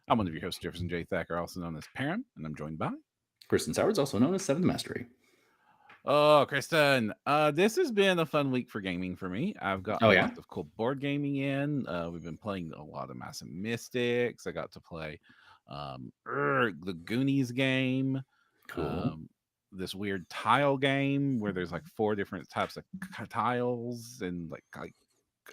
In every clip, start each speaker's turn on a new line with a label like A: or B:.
A: I'm one of your hosts, Jefferson J. Thacker, also known as Perram, and I'm joined by.
B: Kristen Soward's also known as Seventh Mastery.
A: Oh, Kristen, this has been a fun week for gaming for me. I've
B: Oh,
A: gotten
B: yeah?
A: lots of cool board gaming in. We've been playing a lot of Massive Mystics. I got to play the Goonies game,
B: Cool.
A: um, this weird tile game where there's like four different types of tiles and like
B: Th-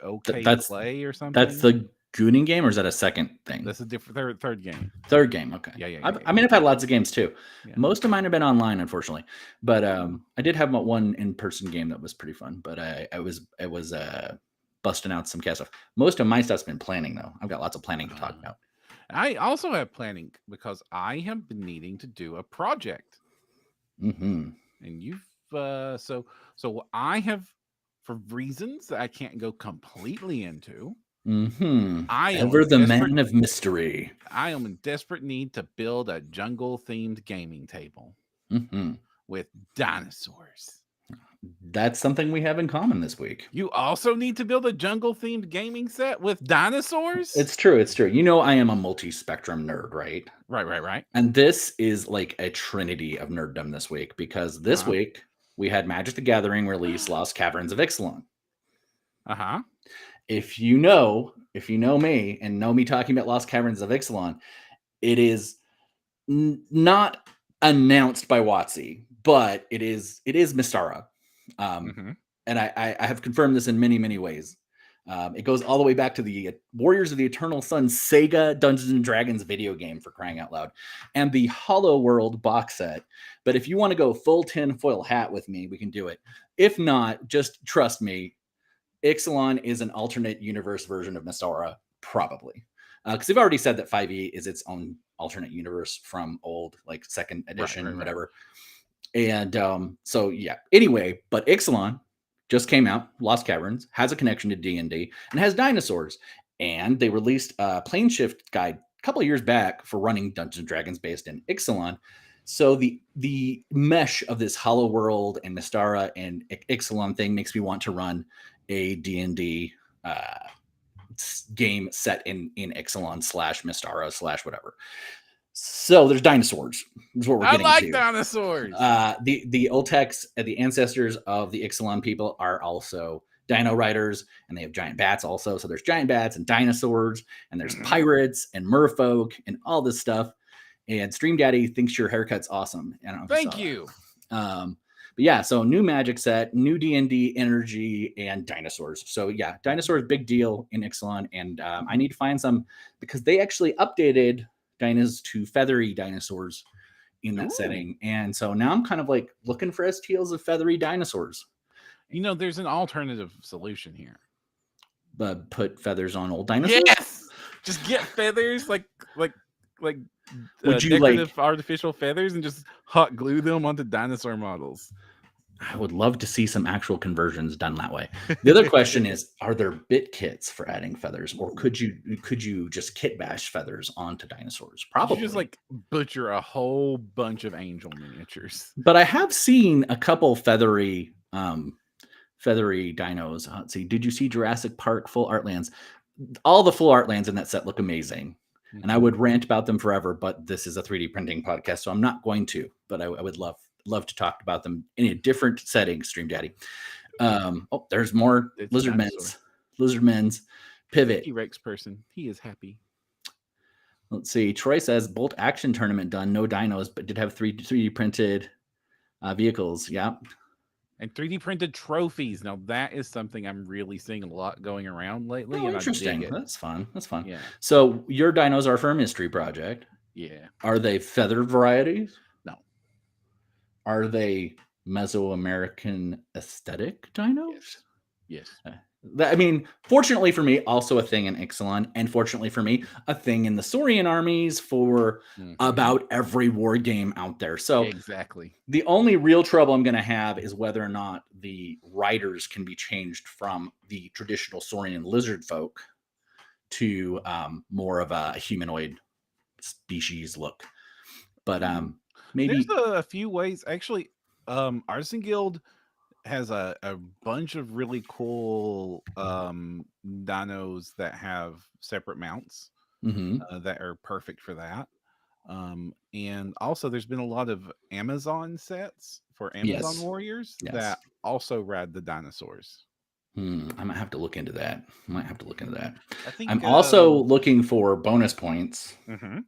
A: okay
B: that's
A: play or
B: that's
A: something.
B: the Gooning game, or is that a second thing?
A: That's a different third game.
B: Third game. Okay.
A: Yeah, yeah, yeah,
B: I've,
A: yeah,
B: I mean, I've had lots of games too.
A: yeah.
B: Most of mine have been online, unfortunately, but
A: Oh.
B: I did have one in-person game that was pretty fun. But I was busting out some cat stuff. Most of my stuff's been planning though. I've got lots of planning to talk about.
A: I also have planning because I have been needing to do a project,
B: Mm-hmm.
A: and you've so I have, for reasons that I can't go completely into.
B: Mm-hmm.
A: I am
B: Ever
A: in
B: the
A: desperate
B: man of mystery.
A: I am in desperate need to build a jungle themed gaming table
B: Mm-hmm.
A: with dinosaurs.
B: That's something we have in common this week.
A: You also need to build a jungle themed gaming set with dinosaurs.
B: It's true. It's true. You know, I am a multi-spectrum nerd, right?
A: Right, right, right.
B: And this is like a trinity of nerddom this week because this
A: Uh
B: week we had Magic the Gathering release Lost Caverns of Ixalan.
A: huh.
B: If you know me and know me talking about Lost Caverns of Ixalan, it is not announced by WotC, but it is Mystara. Um,
A: Mm-hmm.
B: and I have confirmed this in many, many ways. It goes all the way back to the Warriors of the Eternal Sun Sega Dungeons and Dragons video game, for crying out loud, and the Hollow World box set. But if you want to go full tinfoil hat with me, we can do it. If not, just trust me, Ixalan is an alternate universe version of Mystara, probably. Because they've already said that 5e is its own alternate universe from old, like second
A: Right, right,
B: edition,
A: right.
B: whatever. And so yeah. Anyway, but Ixalan just came out. Lost Caverns has a connection to D&D and has dinosaurs. And they released a plane shift guide a couple of years back for running Dungeons and Dragons based in Ixalan. So the mesh of this Hollow World and Mystara and Ixalan thing makes me want to run a D&D game set in Ixalan / Mystara / whatever. So there's dinosaurs. Is what we're
A: I
B: getting
A: like
B: to.
A: dinosaurs.
B: The Oltecs, the ancestors of the Ixalan people, are also dino riders, and they have giant bats also. So there's giant bats and dinosaurs, and there's
A: Mm-hmm.
B: pirates and merfolk and all this stuff. And Stream Daddy thinks your haircut's awesome. I don't know if
A: Thank
B: you
A: you.
B: saw that. But yeah, so new Magic set, new D&D energy, and dinosaurs. So yeah, dinosaurs big deal in Ixalan, and I need to find some because they actually updated dinos to feathery dinosaurs in that
A: Ooh.
B: setting. And so now I'm kind of like looking for STLs of feathery dinosaurs.
A: There's an alternative solution here.
B: But put feathers on old dinosaurs?
A: Yes, just get feathers like
B: Would you
A: decorative
B: like?
A: artificial feathers and just hot glue them onto dinosaur models.
B: I would love to see some actual conversions done that way. The other question is, are there bit kits for adding feathers, or could you just kit bash feathers onto dinosaurs?
A: Could you
B: Probably.
A: just like butcher a whole bunch of angel miniatures?
B: But I have seen a couple feathery dinos. Let's see. Did you see Jurassic Park Full Art Lands? All the full art lands in that set look amazing. And I would rant about them forever, but this is a 3D printing podcast, so I'm not going to. But I would love to talk about them in a different setting, Stream Daddy. Oh, there's more
A: It's
B: Lizardmen's. Lizardmen's pivot.
A: T-Rex person. He is happy.
B: Let's see. Troy says bolt action tournament done. No dinos, but did have 3D printed vehicles. Yeah.
A: And 3D printed trophies. Now that is something I'm really seeing a lot going around lately.
B: Oh,
A: and
B: interesting.
A: I dig it.
B: That's fun. That's fun.
A: Yeah.
B: So your dinos are for a mystery project.
A: Yeah.
B: Are they feathered varieties?
A: No.
B: Are they Mesoamerican aesthetic dinos?
A: Yes.
B: I mean, fortunately for me, also a thing in Ixalan, and fortunately for me, a thing in the Saurian armies for about every war game out there. So
A: exactly.
B: The only real trouble I'm going to have is whether or not the riders can be changed from the traditional Saurian lizard folk to more of a humanoid species look. But maybe
A: there's a few ways. Actually, Artisan Guild has a bunch of really cool dinos that have separate mounts. that are perfect for that. And also, there's been a lot of Amazon sets for Amazon
B: Yes.
A: warriors
B: Yes.
A: that also ride the dinosaurs.
B: I might have to look into that.
A: I think.
B: I'm also looking for bonus points.
A: Mhm.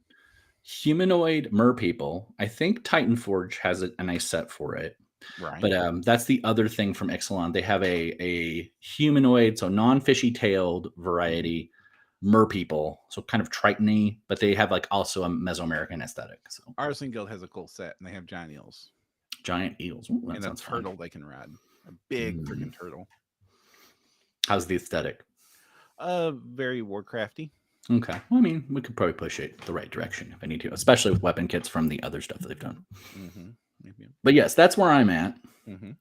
B: Humanoid mer people. I think Titan Forge has a nice set for it.
A: Right.
B: But that's the other thing from Ixalan. They have a humanoid, so non-fishy tailed variety mer people, so kind of Triton-y, but they have like also a Mesoamerican aesthetic. So
A: Artisan Guild has a cool set, and they have giant eels
B: giant eels. Ooh, that
A: and a
B: sounds fun.
A: turtle they can ride. A big freaking turtle.
B: How's the aesthetic?
A: Very Warcrafty.
B: Okay. Well, I mean, we could probably push it the right direction if I need to, especially with weapon kits from the other stuff that they've done.
A: Maybe.
B: But yes, that's where I'm at.
A: Mhm.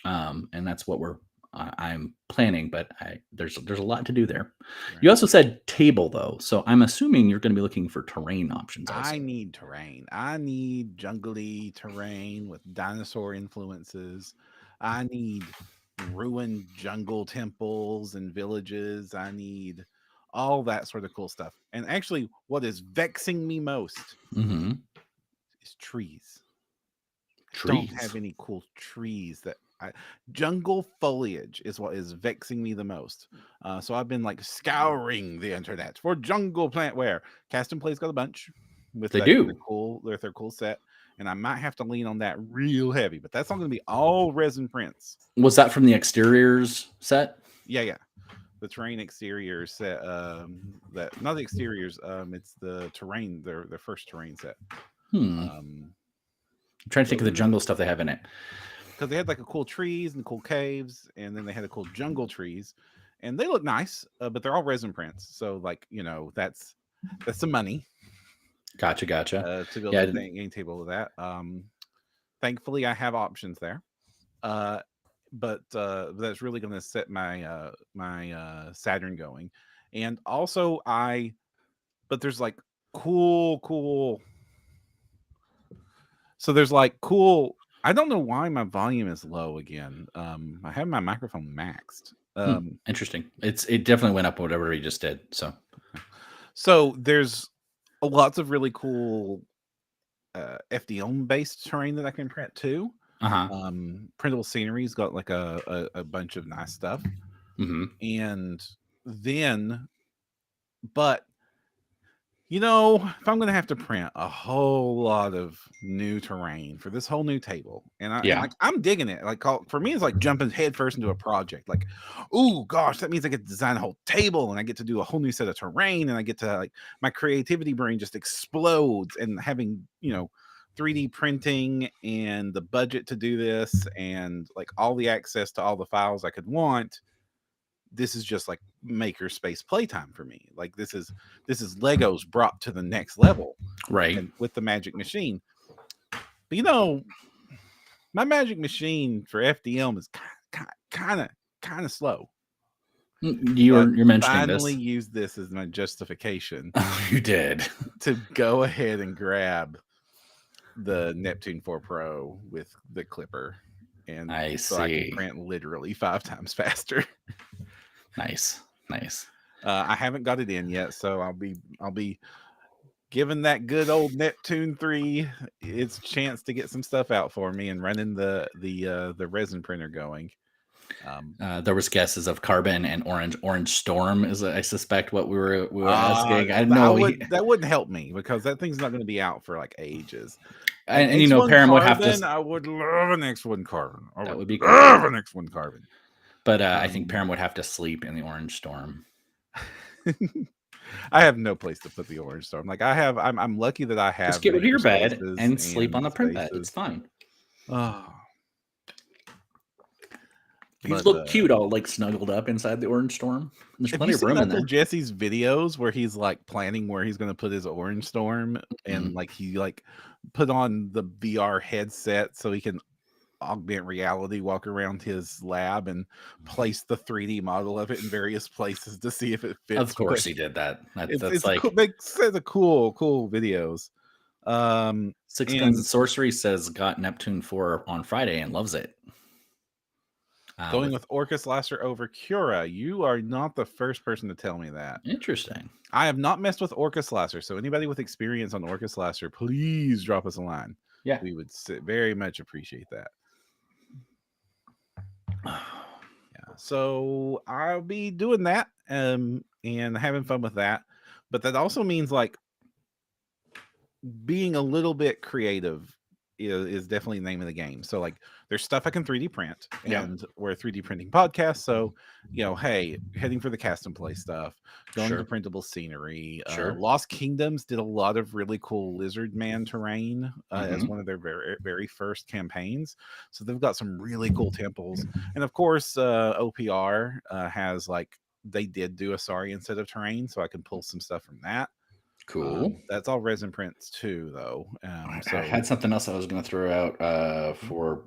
B: And that's what I'm planning, but there's a lot to do there.
A: Right.
B: You also said table though, so I'm assuming you're going to be looking for terrain options. Also,
A: I need terrain. I need jungly terrain with dinosaur influences. I need ruined jungle temples and villages. I need all that sort of cool stuff. And actually, what is vexing me most is trees. Don't have any cool trees that jungle foliage is what is vexing me the most. So I've been like scouring the internet for jungle plant wear. Cast and Play's got a bunch with
B: They
A: that
B: do.
A: their cool set, and I might have to lean on that real heavy, but that's not going to be all resin prints.
B: Was that from the exteriors set?
A: Yeah. The terrain exterior set. That not the exteriors. It's the terrain. Their first terrain set.
B: I'm trying to think of the jungle stuff they have in it.
A: Because they had like a cool trees and cool caves, and then they had a cool jungle trees, and they look nice, but they're all resin prints. So like that's some money.
B: Gotcha.
A: To build a game table with that. Thankfully, I have options there. But that's really going to set my my Saturn going, and also but there's like cool. So there's like cool. I don't know why my volume is low again. I have my microphone maxed.
B: Interesting. It definitely went up whatever you just did.
A: So there's lots of really cool FDM based terrain that I can print too. Printable scenery's got like a bunch of nice stuff. And then, but if I'm gonna have to print a whole lot of new terrain for this whole new table, and I'm digging it. Like for me, it's like jumping headfirst into a project. Like, oh gosh, that means I get to design a whole table, and I get to do a whole new set of terrain, and I get to my creativity brain just explodes. And having 3D printing and the budget to do this, and like all the access to all the files I could want. This is just like maker space playtime for me. Like this is Legos brought to the next level,
B: right?
A: And with the Magic Machine, but my Magic Machine for FDM is kind of slow.
B: You're mentioning
A: finally
B: this.
A: Used this as my justification.
B: Oh, you did
A: to go ahead and grab the Neptune 4 Pro with the clipper, and I can print literally 5 times faster.
B: Nice.
A: I haven't got it in yet, so I'll be giving that good old Neptune 3 its chance to get some stuff out for me and running the resin printer going.
B: There was guesses of Carbon and Orange Storm is I suspect what we were asking. I know
A: that wouldn't help me because that thing's not going to be out for like ages.
B: And Perram would have to.
A: I would love an X1 Carbon.
B: That would be
A: cool. Love an X1 Carbon.
B: But I think Perram would have to sleep in the Orange Storm.
A: I have no place to put the Orange Storm. Like I'm lucky that I have.
B: Just get rid of your bed and sleep on the print bed. It's fine.
A: Oh.
B: You look cute, all like snuggled up inside the Orange Storm. There's plenty of room in there.
A: Jesse's videos where he's like planning where he's going to put his Orange Storm, and like he like put on the VR headset so he can augment reality, walk around his lab and place the 3D model of it in various places to see if it fits.
B: Of course he did that. That's like
A: cool, the cool videos.
B: Six Guns and Sorcery says got Neptune 4 on Friday and loves it.
A: Going with Orcus Lasser over Cura. You are not the first person to tell me that.
B: Interesting.
A: I have not messed with Orcus Lasser, so anybody with experience on Orcus Lasser, please drop us a line.
B: Yeah.
A: We would very much appreciate that. Yeah. So I'll be doing that and having fun with that. But that also means like being a little bit creative is definitely the name of the game. So like there's stuff I can 3D print, and we're a 3D printing podcast. So, hey, heading for the cast and play stuff, going to printable scenery. Lost Kingdoms did a lot of really cool lizard man terrain as one of their very, very first campaigns. So they've got some really cool temples. And of course, OPR has they did do a Saurian set of terrain, so I can pull some stuff from that.
B: Cool.
A: That's all resin prints too, though.
B: So I had something else I was going to throw out for.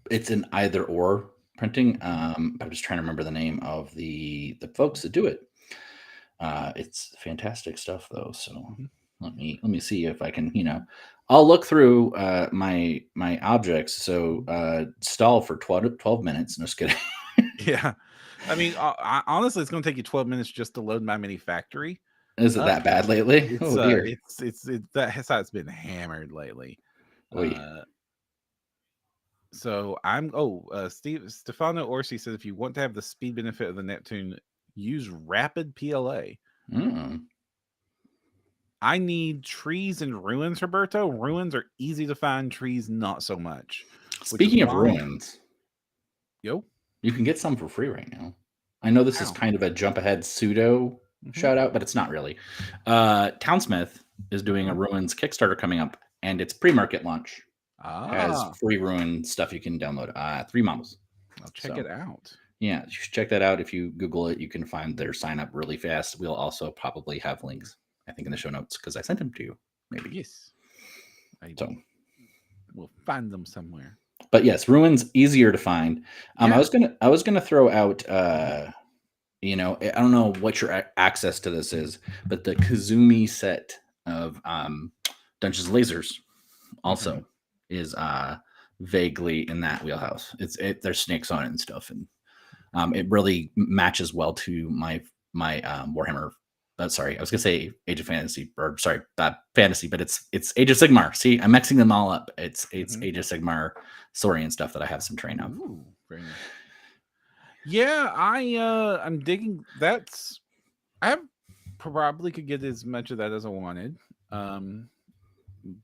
B: It's an either or printing. I'm just trying to remember the name of the folks that do it. It's fantastic stuff, though. So let me see if I can. I'll look through my objects. So stall for 12 minutes. No, just kidding.
A: Yeah, I mean, honestly, it's going to take you 12 minutes just to load my mini factory.
B: Is it that bad lately?
A: It's,
B: dear.
A: It's that's how it's been hammered lately. So I'm Stefano Orsi says if you want to have the speed benefit of the Neptune, use rapid PLA. I need trees and ruins, Roberto. Ruins are easy to find, trees not so much.
B: Speaking of ruins,
A: you
B: can get some for free right now. I know this is kind of a jump ahead pseudo shout out, but it's not really. Townsmith is doing a ruins Kickstarter coming up, and it's pre-market launch. Has free ruin stuff you can download. 3 models.
A: I'll check it out.
B: Yeah, you should check that out. If you Google it, you can find their sign up really fast. We'll also probably have links, I think, in the show notes because I sent them to you. Maybe.
A: Yes. We'll find them somewhere.
B: But yes, ruins easier to find. I was gonna throw out. I don't know what your access to this is, but the Kazumi set of Dungeons Lasers also is vaguely in that wheelhouse. There's snakes on it and stuff, and it really matches well to my Warhammer. Sorry, I was gonna say Age of Fantasy, or sorry, fantasy, but it's Age of Sigmar. See, I'm mixing them all up. It's Age of Sigmar Saurian stuff that I have some terrain of.
A: Ooh, very nice. Yeah, I'm digging. I probably could get as much of that as I wanted.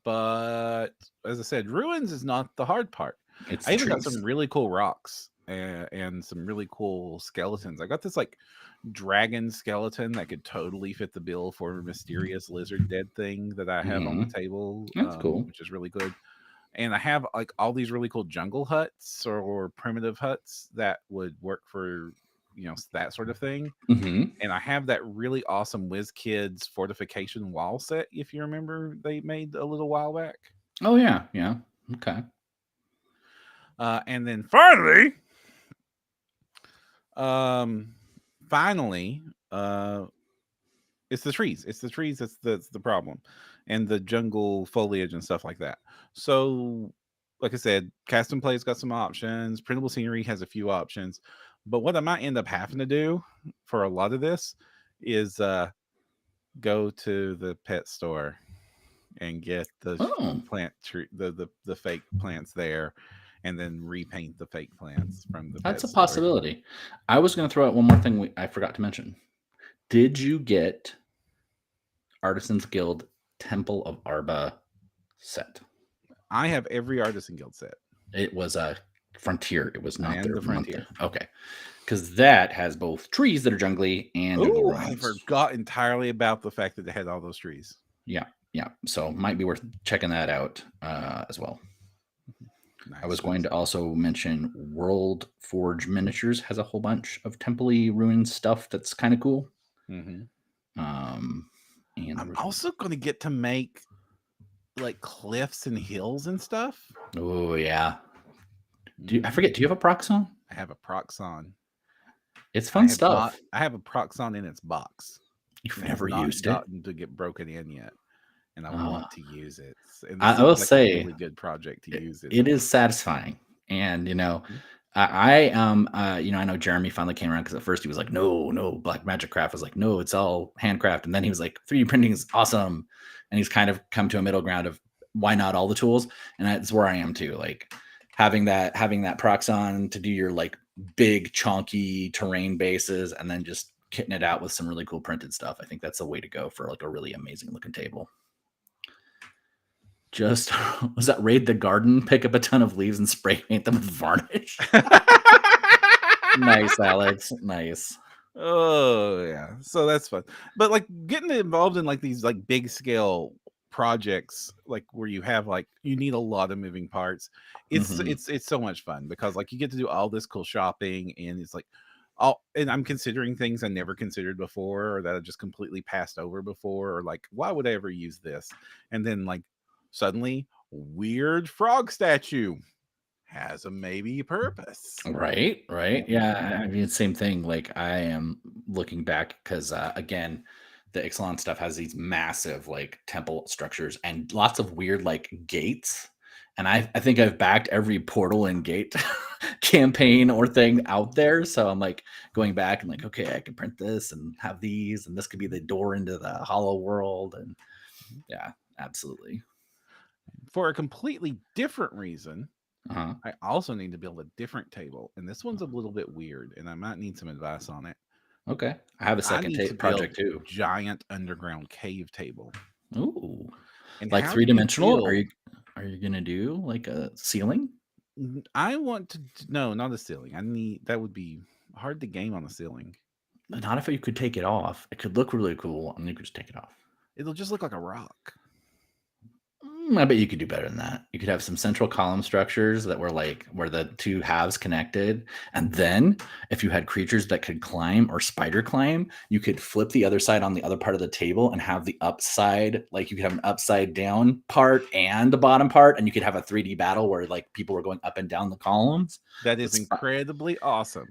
A: But as I said, ruins is not the hard part. I even got some really cool rocks and some really cool skeletons. I got this dragon skeleton that could totally fit the bill for a mysterious lizard dead thing that I have on the table.
B: That's cool,
A: which is really good. And I have all these really cool jungle huts or primitive huts that would work for that sort of thing. And I have that really awesome WizKids fortification wall set, if you remember, they made a little while back.
B: Oh yeah, okay.
A: And then finally, it's the trees. It's the trees that's the problem, and the jungle foliage and stuff like that. So, like I said, cast and play's got some options. Printable scenery has a few options. But what I might end up having to do for a lot of this is go to the pet store and get the plant tree, the fake plants there, and then repaint the fake plants from the.
B: That's a possibility. I was going to throw out one more thing I forgot to mention. Did you get Artisans Guild Temple of Arba set?
A: I have every Artisan Guild set.
B: It was a Frontier. It was not
A: the Frontier.
B: Okay. Because that has both trees that are jungly and jungle ruins.
A: I forgot entirely about the fact that they had all those trees.
B: Yeah. So might be worth checking that out as well. Nice. I was going to also mention World Forge Miniatures has a whole bunch of temple-y ruin stuff that's kind of cool.
A: And I'm also going to get to make cliffs and hills and stuff.
B: Oh yeah. I forget? Do you have a Proxon?
A: I have a Proxon.
B: It's fun stuff.
A: I have a Proxon in its box.
B: You've never used it?
A: Gotten to get broken in yet, and I want to use it. And
B: I will say,
A: a really good project to use it.
B: It is satisfying, and I I know Jeremy finally came around because at first he was like, no, Black Magic Craft. I was like, no, it's all handcraft. And then he was like, 3D printing is awesome. And he's kind of come to a middle ground of why not all the tools? And that's where I am too. Like having that Proxon to do your like big chunky terrain bases and then just kitting it out with some really cool printed stuff. I think that's the way to go for like a really amazing looking table. Just was that raid the garden, pick up a ton of leaves and spray paint them with varnish. Nice, Alex. Nice.
A: Oh yeah, so that's fun. But like getting involved in like these like big scale projects, like where you have like you need a lot of moving parts. It's so much fun because like you get to do all this cool shopping, and it's like and I'm considering things I never considered before, or that I just completely passed over before, or like why would I ever use this? And then like suddenly weird frog statue has a maybe purpose.
B: Right. Yeah, I mean, same thing. Like I am looking back because again, the Ixalan stuff has these massive like temple structures and lots of weird like gates. And I think I've backed every portal and gate campaign or thing out there. So I'm like going back and like, okay, I can print this and have these, and this could be the door into the hollow world. And yeah, absolutely.
A: For a completely different reason, I also need to build a different table, and this one's a little bit weird, and I might need some advice on it.
B: Okay, I have a second project too.
A: Giant underground cave table.
B: Ooh,
A: and
B: like 3-dimensional? Are you gonna do like a ceiling?
A: I want to no, not a ceiling. I need that would be hard to game on the ceiling.
B: Not if you could take it off. It could look really cool, and you could just take it off.
A: It'll just look like a rock.
B: I bet you could do better than that. You could have some central column structures that were like where the two halves connected. And then if you had creatures that could climb or spider climb, you could flip the other side on the other part of the table and have the upside, like you could have an upside down part and the bottom part. And you could have a 3D battle where like people were going up and down the columns.
A: That is incredibly awesome.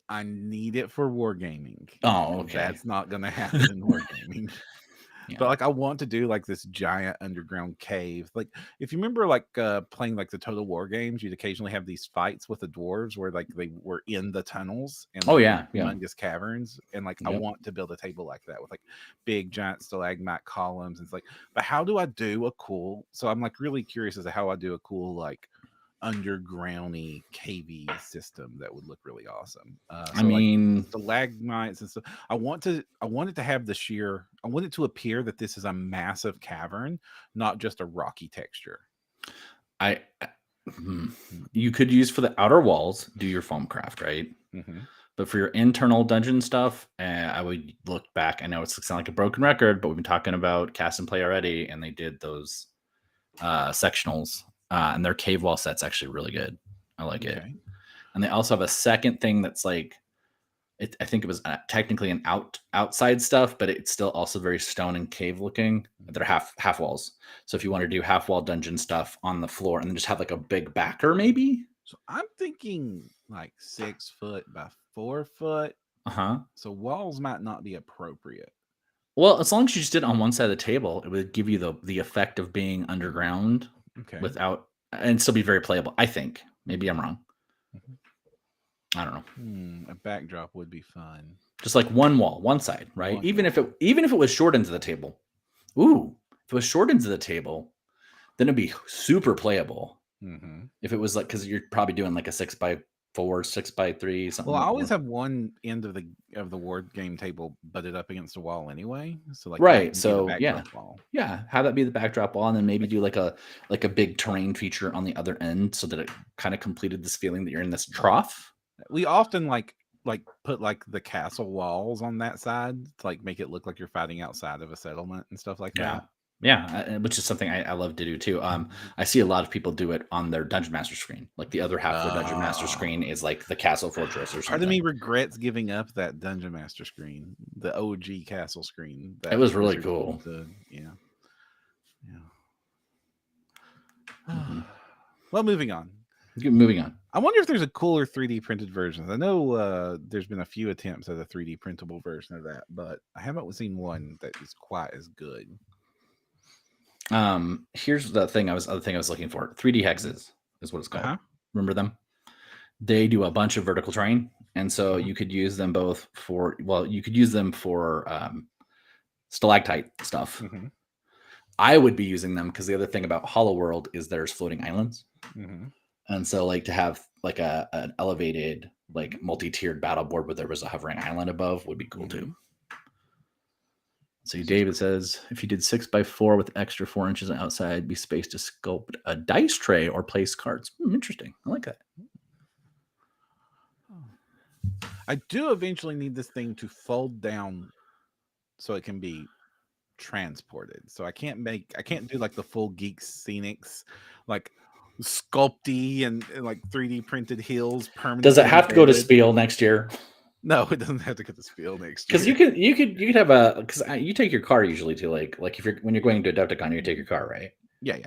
A: I need it for wargaming.
B: Oh, okay.
A: That's not going to happen in wargaming. Yeah. But like I want to do like this giant underground cave. Like if you remember like playing like the Total War games, you'd occasionally have these fights with the dwarves where like they were in the tunnels and humongous caverns. And like I want to build a table like that with like big giant stalagmite columns. And it's like, but how do I do a cool? So I'm like really curious as to how I do a cool like undergroundy cavey system that would look really awesome.
B: I mean,
A: like stalagmites and stuff. I want it to have the sheer. I want it to appear that this is a massive cavern, not just a rocky texture.
B: You could use for the outer walls, do your foam craft, right? But for your internal dungeon stuff, I would look back. I know it's sound like a broken record, but we've been talking about cast and play already, and they did those sectionals. And their cave wall set's actually really good. I like it. And they also have a second thing that's like, I think it was technically an outside stuff, but it's still also very stone and cave looking. They're half walls. So if you want to do half wall dungeon stuff on the floor and then just have like a big backer, maybe.
A: So I'm thinking like 6 foot by 4 foot. So walls might not be appropriate.
B: Well, as long as you just did it on one side of the table, it would give you the effect of being underground. Without and still be very playable. I think maybe I'm wrong. I don't know.
A: A backdrop would be fun.
B: Just like one wall, one side, right? Even if it was short ends of the table. Ooh, if it was short ends of the table, then it'd be super playable. If it was like because you're probably doing like a 6x4, 6x3, something.
A: Well, I always have one end of the ward game table butted up against a wall anyway. So like
B: right, so yeah, have that be the backdrop wall, and then maybe do like a big terrain feature on the other end, so that it kind of completed this feeling that you're in this trough.
A: We often like put like the castle walls on that side to like make it look like you're fighting outside of a settlement and stuff like that.
B: Yeah, which is something I love to do too. I see a lot of people do it on their Dungeon Master screen. Like the other half of the Dungeon Master screen is like the Castle Fortress or something.
A: Part of me regrets giving up that Dungeon Master screen, the OG Castle screen.
B: It was really cool.
A: Well, moving on. I wonder if there's a cooler 3D printed version. I know there's been a few attempts at a 3D printable version of that, but I haven't seen one that is quite as good.
B: Here's the thing I was looking for. 3D hexes is what it's called. Remember them? They do a bunch of vertical terrain, and so you could use them both for. Well, you could use them for stalactite stuff.
A: Mm-hmm.
B: I would be using them because the other thing about Hollow World is there's floating islands, and so like to have like an elevated like multi-tiered battle board where there was a hovering island above would be cool too. So David says if you did 6x4 with extra 4 inches outside, be space to sculpt a dice tray or place cards. Interesting. I like that.
A: I do eventually need this thing to fold down so it can be transported. So I can't do like the full Geek Scenics, like sculpty and like 3D printed hills permanently.
B: Does it have to go to Spiel next year?
A: No, it doesn't have to go to Spiel next
B: year. Because you could have because you take your car usually to like if when you're going to Adepticon, you take your car, right?
A: Yeah.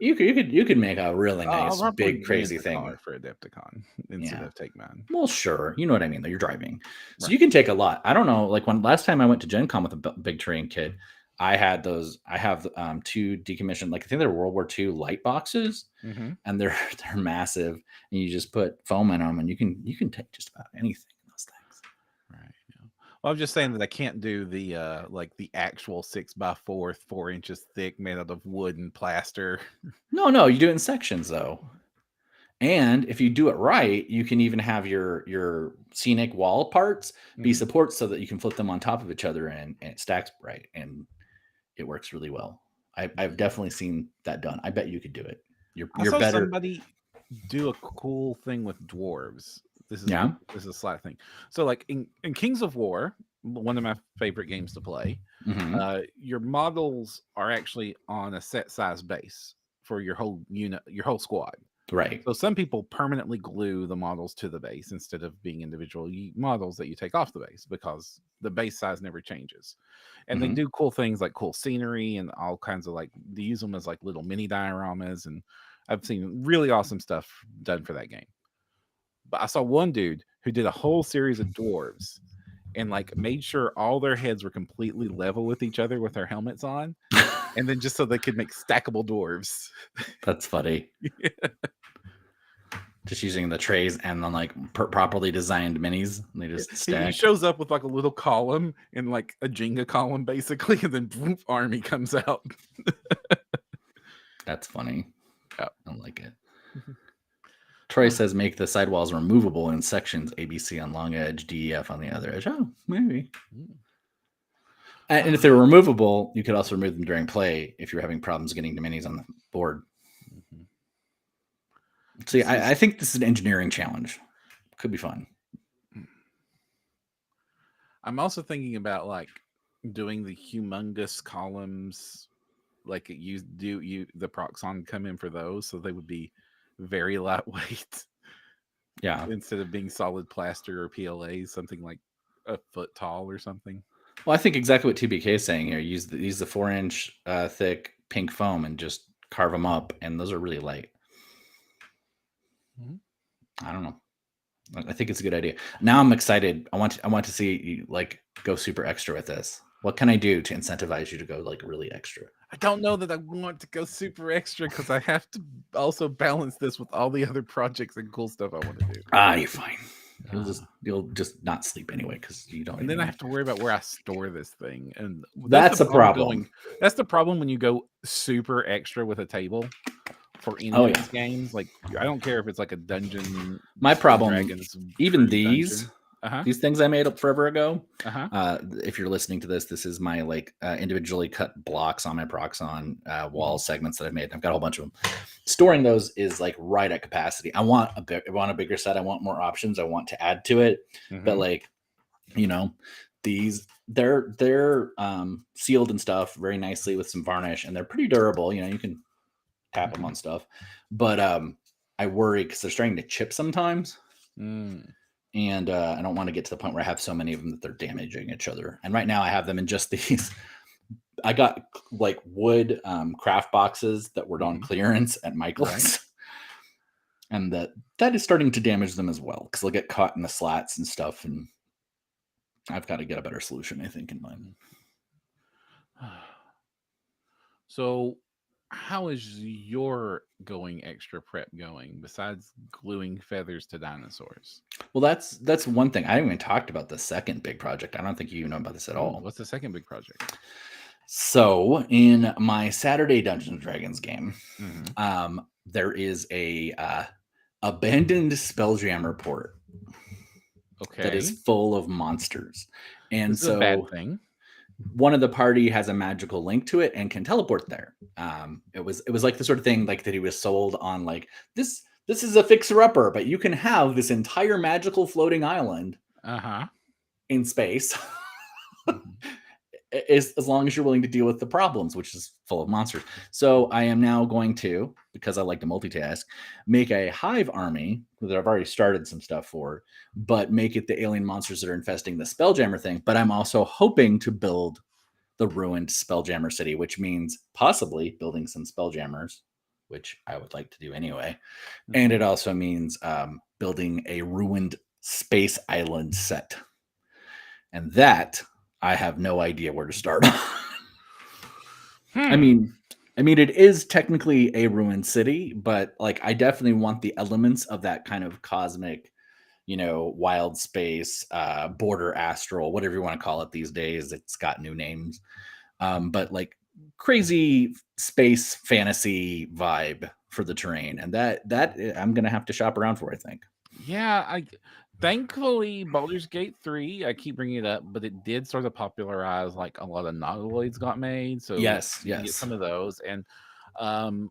B: You could make a really nice big crazy thing
A: for Adepticon instead of take mine.
B: Well, sure, you know what I mean. Though you're driving, so you can take a lot. I don't know. Like when last time I went to Gen Con with a big terrain kit, I had those. I have 2 decommissioned. Like I think they're World War II light boxes, and they're massive. And you just put foam in them, and you can take just about anything in those things.
A: Right. Yeah. Well, I'm just saying that I can't do the like the actual 6x4, 4 inches thick, made out of wood and plaster.
B: No, you do it in sections though. And if you do it right, you can even have your scenic wall parts be supports so that you can flip them on top of each other and it stacks right. And it works really well. I've definitely seen that done. I bet you could do it. You're better.
A: Somebody do a cool thing with dwarves. This is a slight thing. So like in Kings of War, one of my favorite games to play, your models are actually on a set size base for your whole unit, your whole squad.
B: Right.
A: So some people permanently glue the models to the base instead of being individual models that you take off the base because the base size never changes. And they do cool things like cool scenery and all kinds of like they use them as like little mini dioramas. And I've seen really awesome stuff done for that game. But I saw one dude who did a whole series of dwarves and like made sure all their heads were completely level with each other with their helmets on. And then just so they could make stackable dwarves.
B: That's funny. Just using the trays and then like properly designed minis. And they just stack.
A: He shows up with like a little column and like a Jenga column basically, and then boom, army comes out.
B: That's funny. Yeah. I like it. Troy says make the sidewalls removable in sections, ABC on long edge, DEF on the other edge. Oh, maybe. And if they're removable, you could also remove them during play if you're having problems getting to minis on the board. See, I think this is an engineering challenge. Could be fun.
A: I'm also thinking about like doing the humongous columns, like the Proxon come in for those, so they would be very lightweight.
B: Yeah.
A: Instead of being solid plaster or PLA, something like a foot tall or something.
B: Well, I think exactly what TBK is saying here. Use the 4-inch thick pink foam and just carve them up, and those are really light. I don't know. I think it's a good idea. Now I'm excited. I want to see you like go super extra with this. What can I do to incentivize you to go like really extra?
A: I don't know that I want to go super extra because I have to also balance this with all the other projects and cool stuff I want to do.
B: You're fine. You'll just not sleep anyway because you don't.
A: And then I have to worry about where I store this thing, and
B: that's a problem.
A: That's the problem when you go super extra with a table for any of these games. Like I don't care if it's like a dungeon.
B: My problem, even these things I made up forever ago. If you're listening to this is my like individually cut blocks on my Proxon wall segments that I've made. I've got a whole bunch of them. Storing those is like right at capacity. I want a bigger set. I want more options. I want to add to it. But like, these they're sealed and stuff very nicely with some varnish, and they're pretty durable. You can tap them on stuff. But I worry because they're starting to chip sometimes. And I don't want to get to the point where I have so many of them that they're damaging each other. And right now I have them in just these. I got like wood craft boxes that were on clearance at Michael's. And that is starting to damage them as well because they'll get caught in the slats and stuff. And I've got to get a better solution, I think, in mind.
A: So how is your going extra prep going besides gluing feathers to dinosaurs?
B: Well, that's one thing. I haven't even talked about the second big project. I don't think you even know about this at all.
A: What's the second big project?
B: So in my Saturday Dungeons and Dragons game,
A: Mm-hmm.
B: there is a abandoned Spelljammer port that is
A: Okay.
B: full of monsters. And
A: This is a bad
B: so
A: thing.
B: one of the party has a magical link to it and can teleport there. It was like the sort of thing like that he was sold on, like this is a fixer upper, but you can have this entire magical floating island in space.
A: Mm-hmm.
B: As long as you're willing to deal with the problems, which is full of monsters. So I am now going to, because I like to multitask, make a hive army that I've already started some stuff for, but make it the alien monsters that are infesting the Spelljammer thing. But I'm also hoping to build the ruined Spelljammer city, which means possibly building some Spelljammers, which I would like to do anyway. Mm-hmm. And it also means building a ruined space island set. And that I have no idea where to start. I mean, it is technically a ruined city, but like I definitely want the elements of that kind of cosmic, wild space, border astral, whatever you want to call it these days. It's got new names. But like crazy space fantasy vibe for the terrain. And that I'm going to have to shop around for, I think.
A: Yeah, thankfully Baldur's Gate 3, I keep bringing it up, but it did sort of popularize like a lot of Nautiloids got made. So
B: yes,
A: you get some of those. And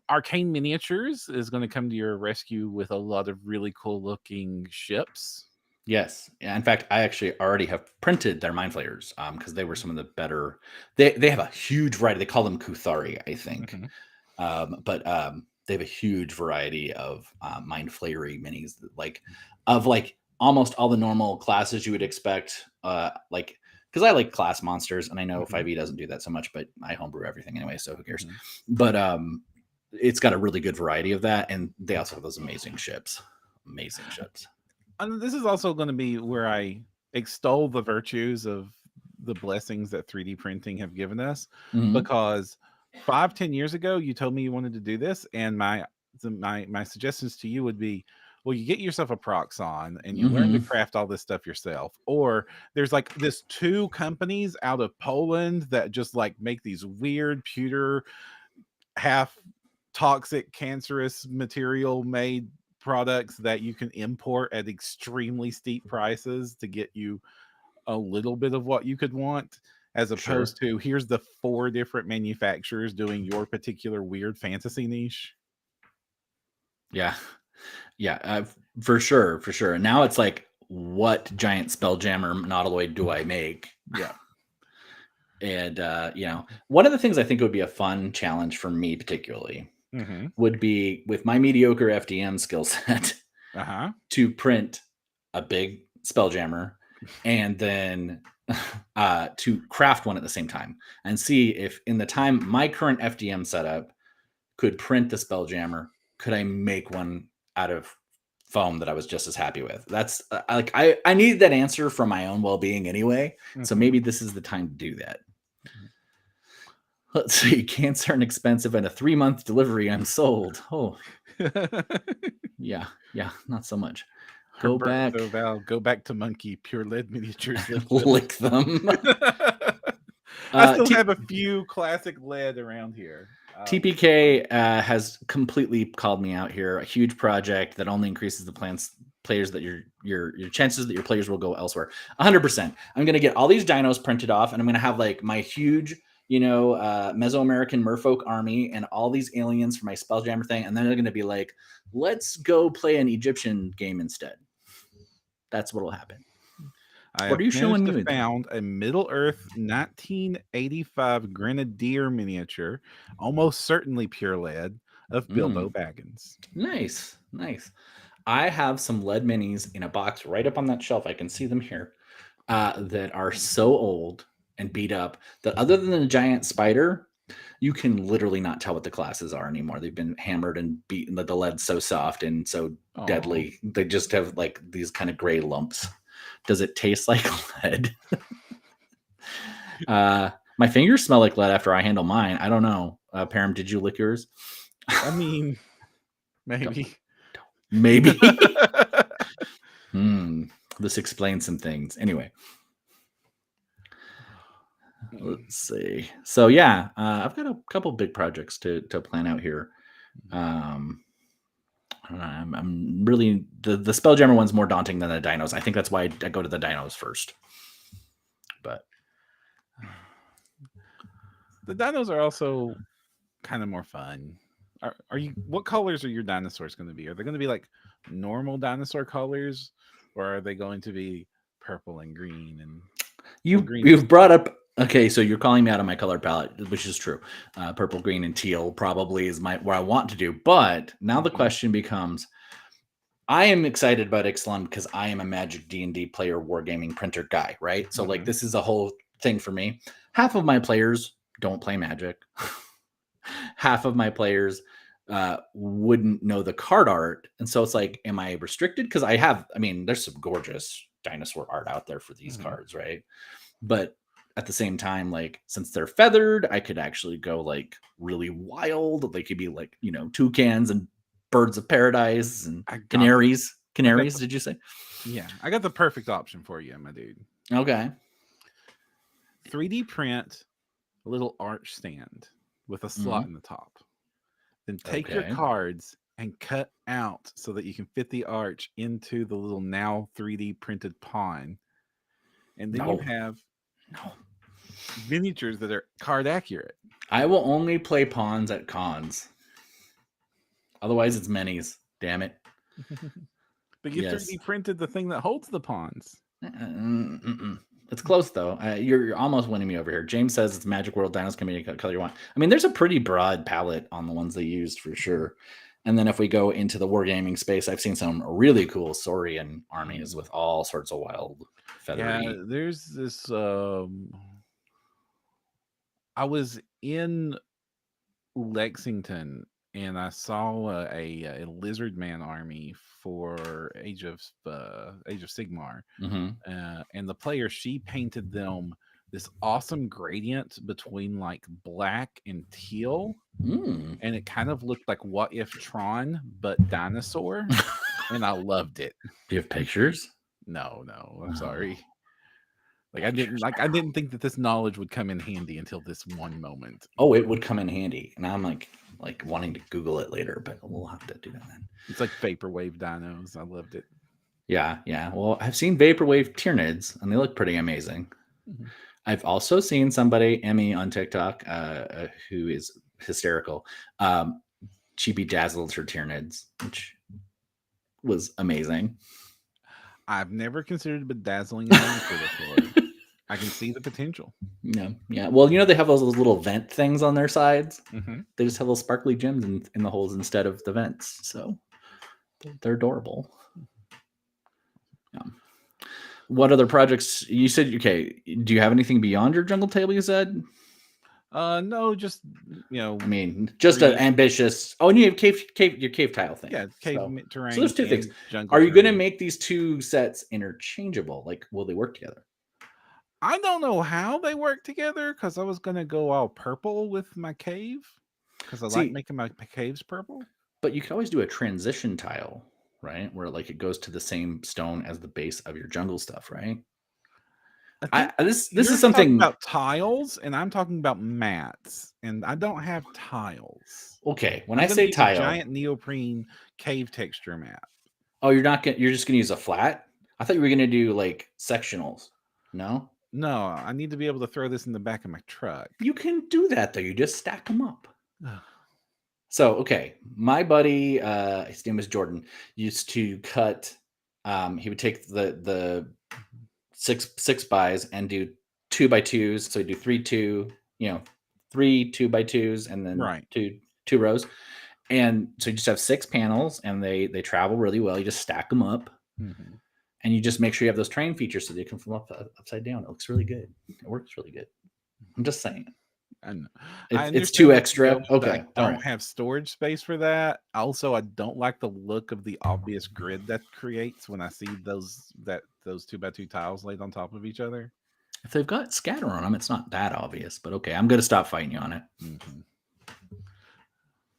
A: Arcane Miniatures is going to come to your rescue with a lot of really cool looking ships.
B: Yes. In fact, I actually already have printed their Mind Flayers because they were some of the better. They have a huge variety. They call them Kuthari, I think. Mm-hmm. But they have a huge variety of Mind Flayery minis, like almost all the normal classes you would expect. Like, because I like class monsters, and I know 5e doesn't do that so much, but I homebrew everything anyway, so who cares? But it's got a really good variety of that, and they also have those amazing ships. Amazing ships.
A: And this is also going to be where I extol the virtues of the blessings that 3D printing have given us, because 5-10 years ago you told me you wanted to do this, and my suggestions to you would be, well, you get yourself a Proxon and you learn to craft all this stuff yourself. Or there's like this 2 companies out of Poland that just like make these weird pewter half toxic cancerous material made products that you can import at extremely steep prices to get you a little bit of what you could want, as opposed to here's the 4 different manufacturers doing your particular weird fantasy niche.
B: Yeah, for sure. And now it's like, what giant Spelljammer Nautiloid do I make?
A: Yeah.
B: And one of the things I think would be a fun challenge for me particularly would be, with my mediocre FDM skill set, to print a big Spelljammer and then to craft one at the same time, and see if in the time my current FDM setup could print the Spelljammer, could I make one out of foam that I was just as happy with? That's like, I need that answer for my own well-being anyway. So maybe this is the time to do that. Let's see, cancer and expensive and a 3-month delivery. I'm sold. Oh, yeah, not so much. Go back.
A: So Val, go back to Monkey Pure Lead Miniatures.
B: Lick them.
A: I still have a few classic lead around here.
B: TPK has completely called me out here. A huge project that only increases the players that your chances that your players will go elsewhere. 100%. I'm going to get all these dinos printed off, and I'm going to have like my huge, Mesoamerican merfolk army and all these aliens for my Spelljammer thing, and then they're going to be like, let's go play an Egyptian game instead. That's what will happen.
A: What are you showing me? Found a Middle Earth 1985 Grenadier miniature, almost certainly pure lead, of Bilbo Baggins.
B: Nice. I have some lead minis in a box right up on that shelf. I can see them here, that are so old and beat up that, other than the giant spider, you can literally not tell what the classes are anymore. They've been hammered and beaten. The lead's so soft and so deadly. They just have like these kind of gray lumps. Does it taste like lead? My My fingers smell like lead after I handle mine. I don't know. Perram, did you lick yours?
A: I mean, maybe.
B: Maybe. This explains some things. Anyway. Let's see. So yeah, I've got a couple big projects to plan out here. I'm really the Spelljammer one's more daunting than the dinos. I think that's why I go to the dinos first. But
A: the dinos are also kind of more fun. Are you? What colors are your dinosaurs going to be? Are they going to be like normal dinosaur colors, or are they going to be purple and green and
B: you've brought up? Okay, so you're calling me out on my color palette, which is true. Purple, green, and teal probably is where I want to do. But now the question becomes, I am excited about Ixalan because I am a Magic D&D player, wargaming printer guy, right? So like this is a whole thing for me. Half of my players don't play Magic. Half of my players wouldn't know the card art. And so it's like, am I restricted? Because there's some gorgeous dinosaur art out there for these cards, right? But at the same time, like, since they're feathered, I could actually go like really wild. They could be like, toucans and birds of paradise and canaries. Did you say?
A: Yeah, I got the perfect option for you, my dude.
B: Okay.
A: 3D print a little arch stand with a slot in the top. Then take your cards and cut out so that you can fit the arch into the little now 3D printed pawn. And then you have miniatures that are card accurate.
B: I will only play pawns at cons. Otherwise, it's minis. Damn it.
A: But you 3D printed the thing that holds the pawns.
B: It's close, though. You're almost winning me over here. James says it's Magic World Dinos can be color you want. I mean, there's a pretty broad palette on the ones they used for sure. And then if we go into the wargaming space, I've seen some really cool Saurian armies with all sorts of wild feathery.
A: Yeah, there's this. I was in Lexington and I saw a lizard man army for Age of Sigmar, and the player, she painted them this awesome gradient between like black and teal, and it kind of looked like What If Tron but dinosaur, and I loved it.
B: Do you have pictures?
A: No, I'm sorry. Like I didn't think that this knowledge would come in handy until this one moment.
B: Oh, it would come in handy. And I'm like wanting to Google it later, but we'll have to do that then.
A: It's like vaporwave dinos. I loved it.
B: Yeah. Well, I've seen vaporwave Tyranids, and they look pretty amazing. I've also seen somebody, Emmy on TikTok, who is hysterical. She bedazzled her Tyranids, which was amazing.
A: I've never considered bedazzling a dinosaur before. I can see the potential.
B: Yeah. Well, they have those little vent things on their sides. They just have little sparkly gems in the holes instead of the vents. So they're adorable. Yeah. What other projects? You said, okay, do you have anything beyond your jungle table, you said?
A: No, just,
B: just an ambitious. Oh, and you have your cave tile thing.
A: Yeah, cave terrain.
B: So there's two things. Are you going to make these two sets interchangeable? Like, will they work together?
A: I don't know how they work together because I was going to go all purple with my cave because I like making my caves purple.
B: But you could always do a transition tile, right? Where like it goes to the same stone as the base of your jungle stuff, right? This is something
A: about tiles, and I'm talking about mats, and I don't have tiles.
B: Okay, when I say tile,
A: giant neoprene cave texture mat.
B: Oh, you're just gonna use a flat? I thought you were gonna do like sectionals. No,
A: I need to be able to throw this in the back of my truck.
B: You can do that though. You just stack them up. So okay, my buddy, his name was Jordan, used to cut. He would take the six bys and do 2x2s. So he'd do 3-2, 3 2x2s, and then two rows. And so you just have 6 panels, and they travel really well. You just stack them up, and you just make sure you have those terrain features so they can come up upside down. It looks really good. It works really good. I'm just saying.
A: And
B: it's too extra. Okay,
A: I don't have storage space for that. Also, I don't like the look of the obvious grid that creates when I see those 2x2 tiles laid on top of each other.
B: If they've got scatter on them, it's not that obvious. But okay, I'm gonna stop fighting you on it.
A: Mm-hmm.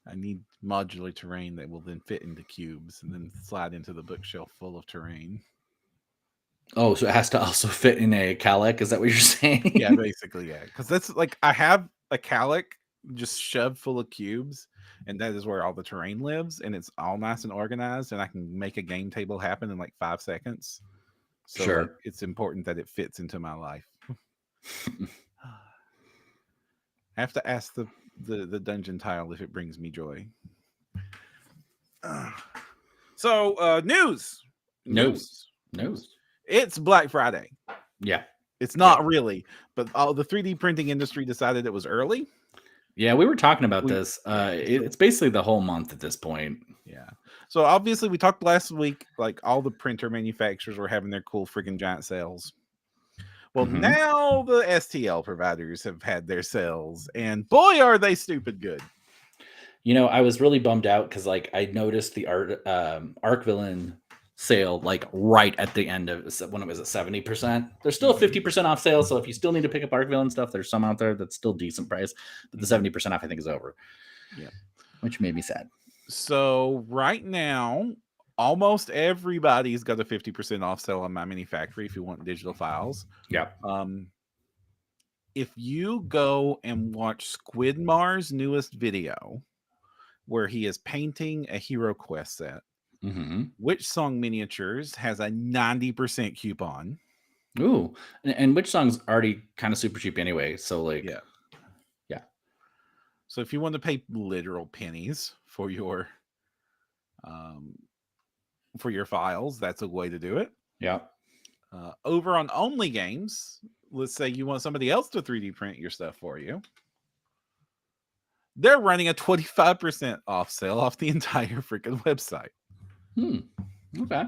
A: I need modular terrain that will then fit into cubes and then slide into the bookshelf full of terrain.
B: Oh, so it has to also fit in a Calic? Is that what you're saying?
A: Yeah, basically, yeah. Because that's like I have a Calic just shoved full of cubes, and that is where all the terrain lives, and it's all nice and organized, and I can make a game table happen in like 5 seconds. So
B: Sure.
A: like it's important that it fits into my life. I have to ask the dungeon tile if it brings me joy. So news. It's Black Friday.
B: Yeah.
A: It's not really, but all the 3D printing industry decided it was early.
B: Yeah, we were talking about this. It's basically the whole month at this point.
A: Yeah. So obviously we talked last week, like all the printer manufacturers were having their cool freaking giant sales. Well, now the STL providers have had their sales, and boy, are they stupid good.
B: You know, I was really bummed out because like I noticed the Arc Villain sale like right at the end of when it was at 70%. There's still a 50% off sale, so if you still need to pick up Arc Villain stuff, there's some out there that's still decent price, but the 70% off I think is over.
A: Yeah,
B: which made me sad.
A: So right now, almost everybody's got a 50% off sale on My Mini Factory if you want digital files.
B: Yeah.
A: If you go and watch Squidmar's newest video, where he is painting a Hero Quest set, Witch Song Miniatures has a 90% coupon.
B: Ooh, and Witch Song's already kind of super cheap anyway, so like,
A: yeah. So if you want to pay literal pennies for your files, that's a way to do it.
B: Yeah.
A: Over on Only Games, let's say you want somebody else to 3D print your stuff for you. They're running a 25% off sale off the entire freaking website.
B: Okay.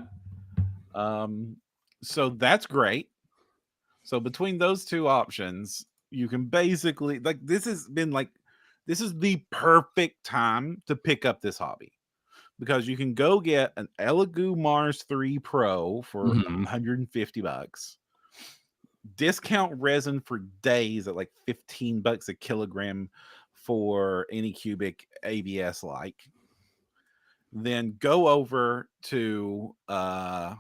A: So that's great. So between those two options, you can basically like this is the perfect time to pick up this hobby, because you can go get an Elegoo Mars 3 Pro for $150. Discount resin for days at like $15 a kilogram for Anycubic ABS like. Then go over to My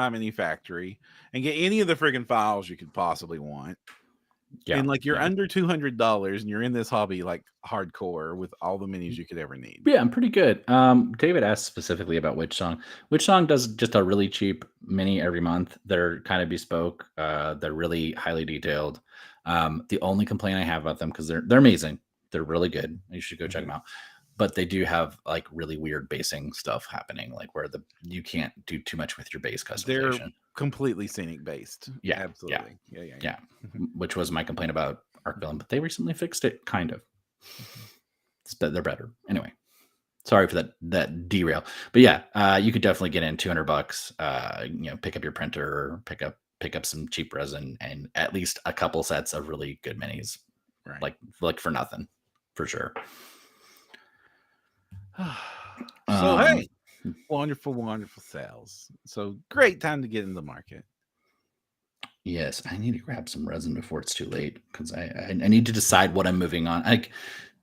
A: Mini Factory and get any of the friggin' files you could possibly want. Yeah. And like you're under $200 and you're in this hobby like hardcore with all the minis you could ever need.
B: Yeah, I'm pretty good. David asked specifically about Witch Song. Witch Song does just a really cheap mini every month. They're kind of bespoke. They're really highly detailed. The only complaint I have about them, because they're amazing. They're really good. You should go check them out. But they do have like really weird basing stuff happening, like where you can't do too much with your base customization.
A: They're completely scenic based.
B: Yeah,
A: absolutely. Yeah.
B: Which was my complaint about Arc Villain, but they recently fixed it, kind of. They're better anyway. Sorry for that derail, but yeah, you could definitely get in $200. Pick up your printer, pick up some cheap resin, and at least a couple sets of really good minis, right? Like for nothing, for sure.
A: So hey, wonderful sales. So great time to get in the market.
B: Yes, I need to grab some resin before it's too late, because I need to decide what I'm moving on.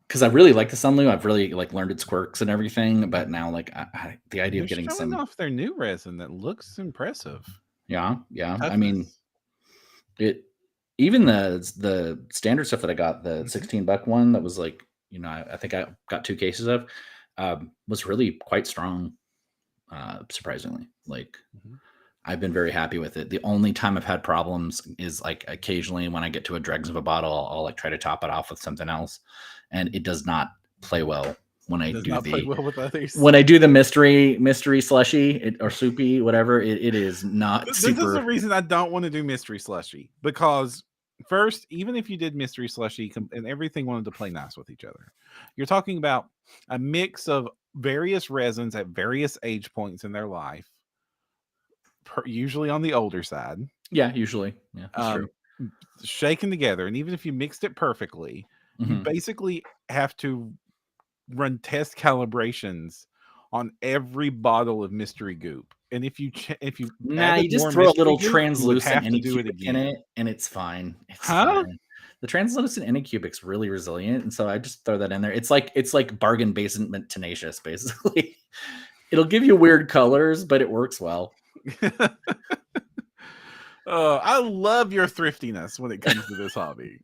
B: Because I really like the Sunlu. I've really learned its quirks and everything, but now the idea of getting some
A: off their new resin that looks impressive.
B: Yeah. Toughness. I mean, even the standard stuff that I got, the $16 one that was I think I got 2 cases of, was really quite strong, surprisingly. I've been very happy with it. The only time I've had problems is occasionally when I get to a dregs of a bottle, I'll try to top it off with something else, and it does not play well when I do when I do the mystery slushy or soupy, whatever. It is not.
A: This is the reason I don't want to do mystery slushy, because first, even if you did mystery slushy and everything wanted to play nice with each other, you're talking about a mix of various resins at various age points in their life. Usually on the older side.
B: Yeah, usually. Yeah, that's true.
A: Shaken together, and even if you mixed it perfectly, you basically have to run test calibrations on every bottle of mystery goop And if you
B: Nah, you
A: added
B: just
A: more
B: throw a
A: mystery
B: little
A: goop, you would
B: translucent
A: have to do it
B: Anycubic in
A: again.
B: it, and it's fine. It's
A: Huh?
B: fine. The translucent Anycubic's really resilient, and so I just throw that in there. It's like bargain basement tenacious, basically. It'll give you weird colors, but it works well.
A: Oh, I love your thriftiness when it comes to this hobby.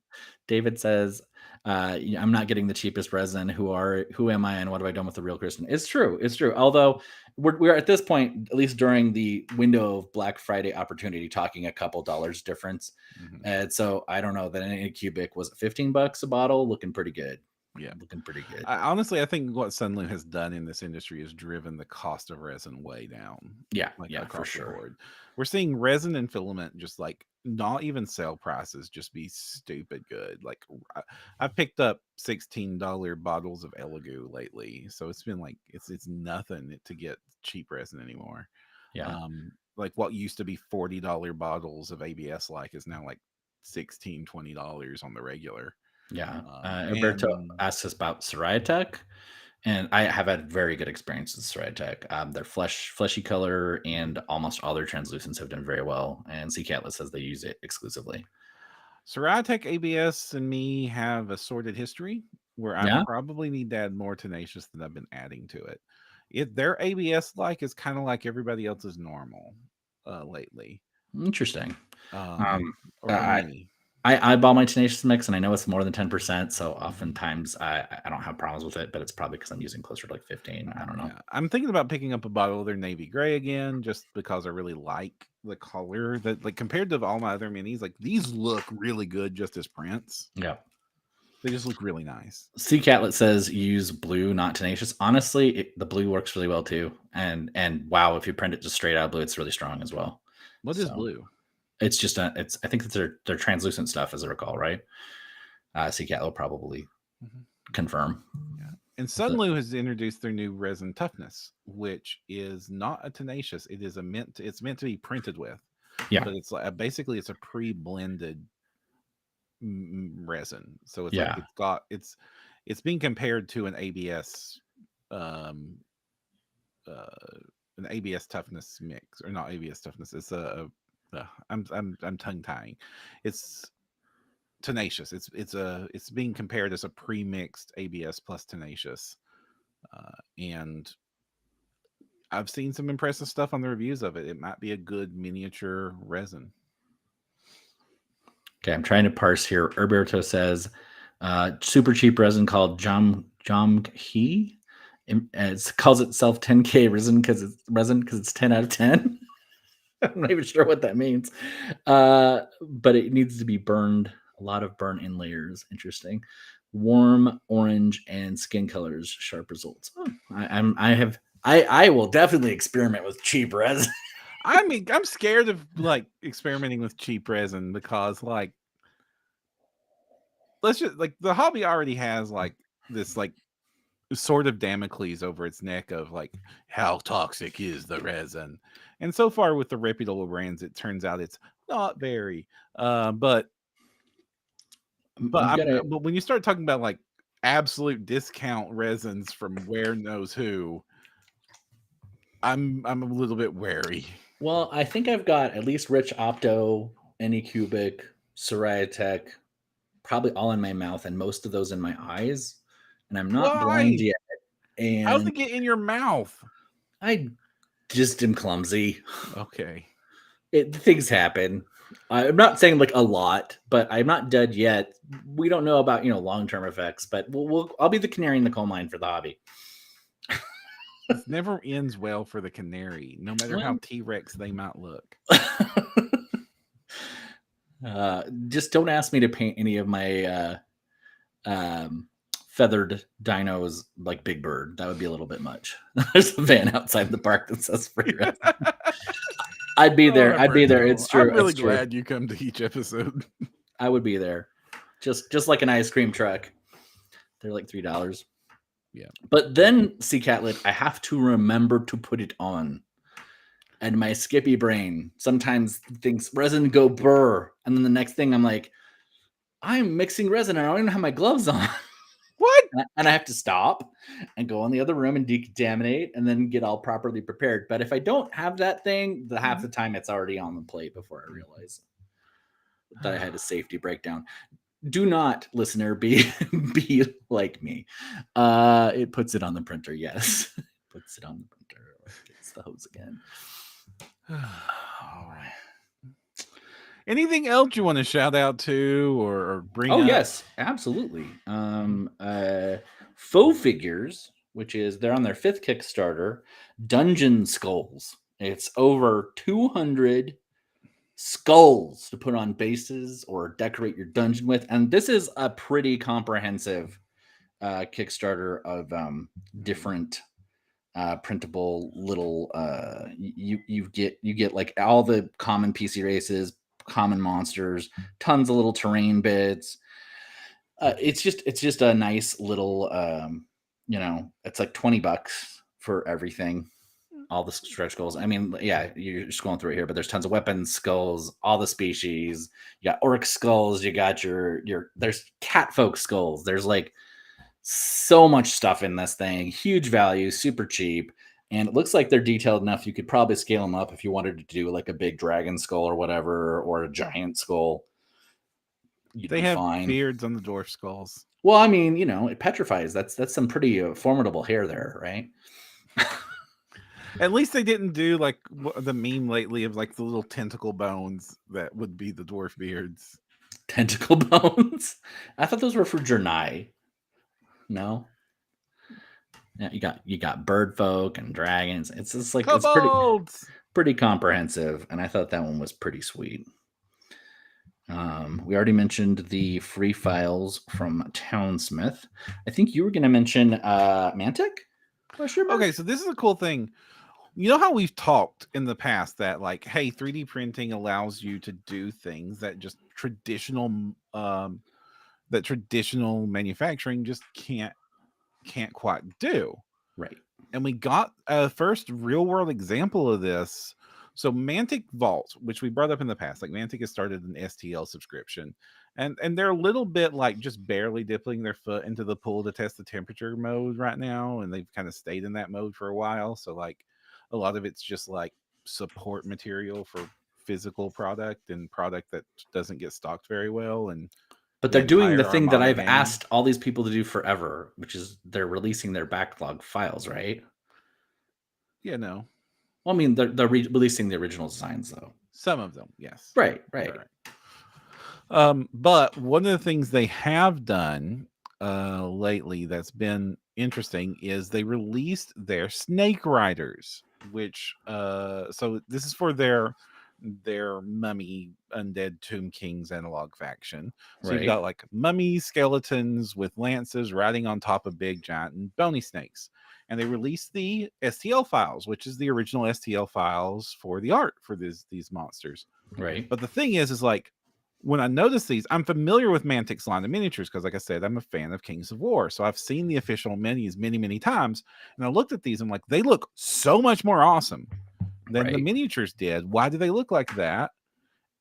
B: David says, I'm not getting the cheapest resin. Who am I and what have I done with the real Christen? It's true. It's true. Although we're at this point, at least during the window of Black Friday opportunity, talking a couple dollars difference.
A: Mm-hmm.
B: And so I don't know that any cubic was $15 a bottle, looking pretty good.
A: Yeah,
B: looking pretty good.
A: Honestly, I think what Sunloom has done in this industry has driven the cost of resin way down.
B: Yeah,
A: across
B: for sure.
A: the board. We're seeing resin and filament just like not even sale prices, just be stupid good. Like I picked up $16 bottles of Elegoo lately, so it's been like it's nothing to get cheap resin anymore.
B: Yeah.
A: Like what used to be $40 bottles of ABS like is now like $16-$20 on the regular.
B: Yeah. Alberto
A: and
B: asks us about Soraya, and I have had very good experience with Soraya. Their fleshy color and almost all their translucents have done very well. And Sea Catlet says they use it exclusively.
A: Soraya ABS and me have a sorted history where I probably need to add more tenacious than I've been adding to it. Their ABS like is kind of like everybody else's normal lately.
B: Interesting.
A: Or for me.
B: I bought my tenacious mix, and I know it's more than 10%. So oftentimes I don't have problems with it, but it's probably because I'm using closer to like 15. I don't know.
A: Yeah. I'm thinking about picking up a bottle of their navy gray again, just because I really like the color. That like compared to all my other minis, like these look really good just as prints.
B: Yeah,
A: they just look really nice.
B: Sea Catlet says use blue, not tenacious. Honestly, the blue works really well too. And wow, if you print it just straight out blue, it's really strong as well.
A: What is blue?
B: It's just I think it's their translucent stuff, as I recall, right? Sea Catlet will probably confirm.
A: Yeah. And Sunloom has introduced their new resin toughness, which is not a tenacious. It is it's meant to be printed with.
B: Yeah,
A: but it's like basically it's a pre-blended resin. So it's like it's being compared to an ABS an ABS toughness mix, or not ABS toughness. It's I'm tongue tying. It's tenacious. It's being compared as a pre-mixed ABS plus tenacious, and I've seen some impressive stuff on the reviews of it. It might be a good miniature resin.
B: Okay, I'm trying to parse here. Herberto says super cheap resin called Jomghi. It calls itself 10K resin because it's 10 out of 10. I'm not even sure what that means. But it needs to be burned. A lot of burn in layers. Interesting. Warm orange and skin colors. Sharp results. Oh, I will definitely experiment with cheap resin.
A: I mean, I'm scared of like experimenting with cheap resin because like let's just like the hobby already has like this like sort of Damocles over its neck of like how toxic is the resin, and so far with the reputable brands it turns out it's not very but when you start talking about like absolute discount resins from where knows who, I'm a little bit wary.
B: Well, I think I've got at least Rich Opto, Anycubic, Soraya, probably all in my mouth, and most of those in my eyes. And I'm not blind yet. And
A: how's it get in your mouth?
B: I just am clumsy.
A: Okay.
B: Things happen. I'm not saying like a lot, but I'm not dead yet. We don't know about long-term effects, but I'll be the canary in the coal mine for the hobby.
A: It never ends well for the canary, no matter how T-Rex they might look.
B: Just don't ask me to paint any of my feathered dinos like Big Bird. That would be a little bit much. There's a van outside the park that says free resin. I'd be there. I'd be there. It's true.
A: I'm really glad you come to each episode.
B: I would be there. Just like an ice cream truck. They're like $3.
A: Yeah.
B: But then, Sea Catlet, I have to remember to put it on. And my skippy brain sometimes thinks resin go burr. And then the next thing I'm like, I'm mixing resin and I don't even have my gloves on.
A: What?
B: and I have to stop and go in the other room and decontaminate and then get all properly prepared. But if I don't have that thing, the half the time it's already on the plate before I realize that I had a safety breakdown. Do not, listener, be like me. It puts it on the printer. Yes, puts it on the printer. Gets the hose again.
A: All right. Anything else you want to shout out to or bring up?
B: Oh, yes, absolutely. Faux Figures, which is they're on their 5th Kickstarter, Dungeon Skulls. It's over 200 skulls to put on bases or decorate your dungeon with. And this is a pretty comprehensive Kickstarter of different printable little you get like all the common PC races, common monsters, tons of little terrain bits. It's just a nice little it's like $20 for everything, all the stretch goals. I mean, yeah, you're scrolling through it here, but there's tons of weapons, skulls, all the species. You got orc skulls, you got your there's catfolk skulls, there's like so much stuff in this thing. Huge value, super cheap. And it looks like they're detailed enough you could probably scale them up if you wanted to do like a big dragon skull or whatever, or a giant skull.
A: They have beards on the dwarf skulls.
B: Well, I mean, it petrifies. That's some pretty formidable hair there, right?
A: At least they didn't do like the meme lately of like the little tentacle bones that would be the dwarf beards.
B: Tentacle bones? I thought those were for Jernai. No. Yeah, you got bird folk and dragons. It's just like it's pretty comprehensive, and I thought that one was pretty sweet. We already mentioned the free files from Townsmith. I think you were going to mention Mantic?
A: Okay, so this is a cool thing. You know how we've talked in the past that like, hey, 3D printing allows you to do things that just traditional manufacturing just can't quite do.
B: Right.
A: And we got a first real world example of this. So Mantic Vault, which we brought up in the past, like Mantic has started an STL subscription, and they're a little bit like just barely dipping their foot into the pool to test the temperature mode right now, and they've kind of stayed in that mode for a while. So like a lot of it's just like support material for physical product and product that doesn't get stocked very well.
B: But they're doing the thing that I've asked all these people to do forever, which is they're releasing their backlog files, right?
A: Yeah, no.
B: Well, I mean, they're releasing the original designs, though.
A: Some of them, yes.
B: Right.
A: But one of the things they have done lately that's been interesting is they released their Snake Riders, which so this is for their mummy undead Tomb Kings analog faction. So you've got like mummy skeletons with lances riding on top of big giant and bony snakes. And they released the STL files, which is the original STL files for the art for these monsters.
B: Right.
A: But the thing is like when I notice these, I'm familiar with Mantic's line of miniatures because, like I said, I'm a fan of Kings of War. So I've seen the official minis many, many times. And I looked at these and I'm like, they look so much more awesome than the miniatures did. Why do they look like that?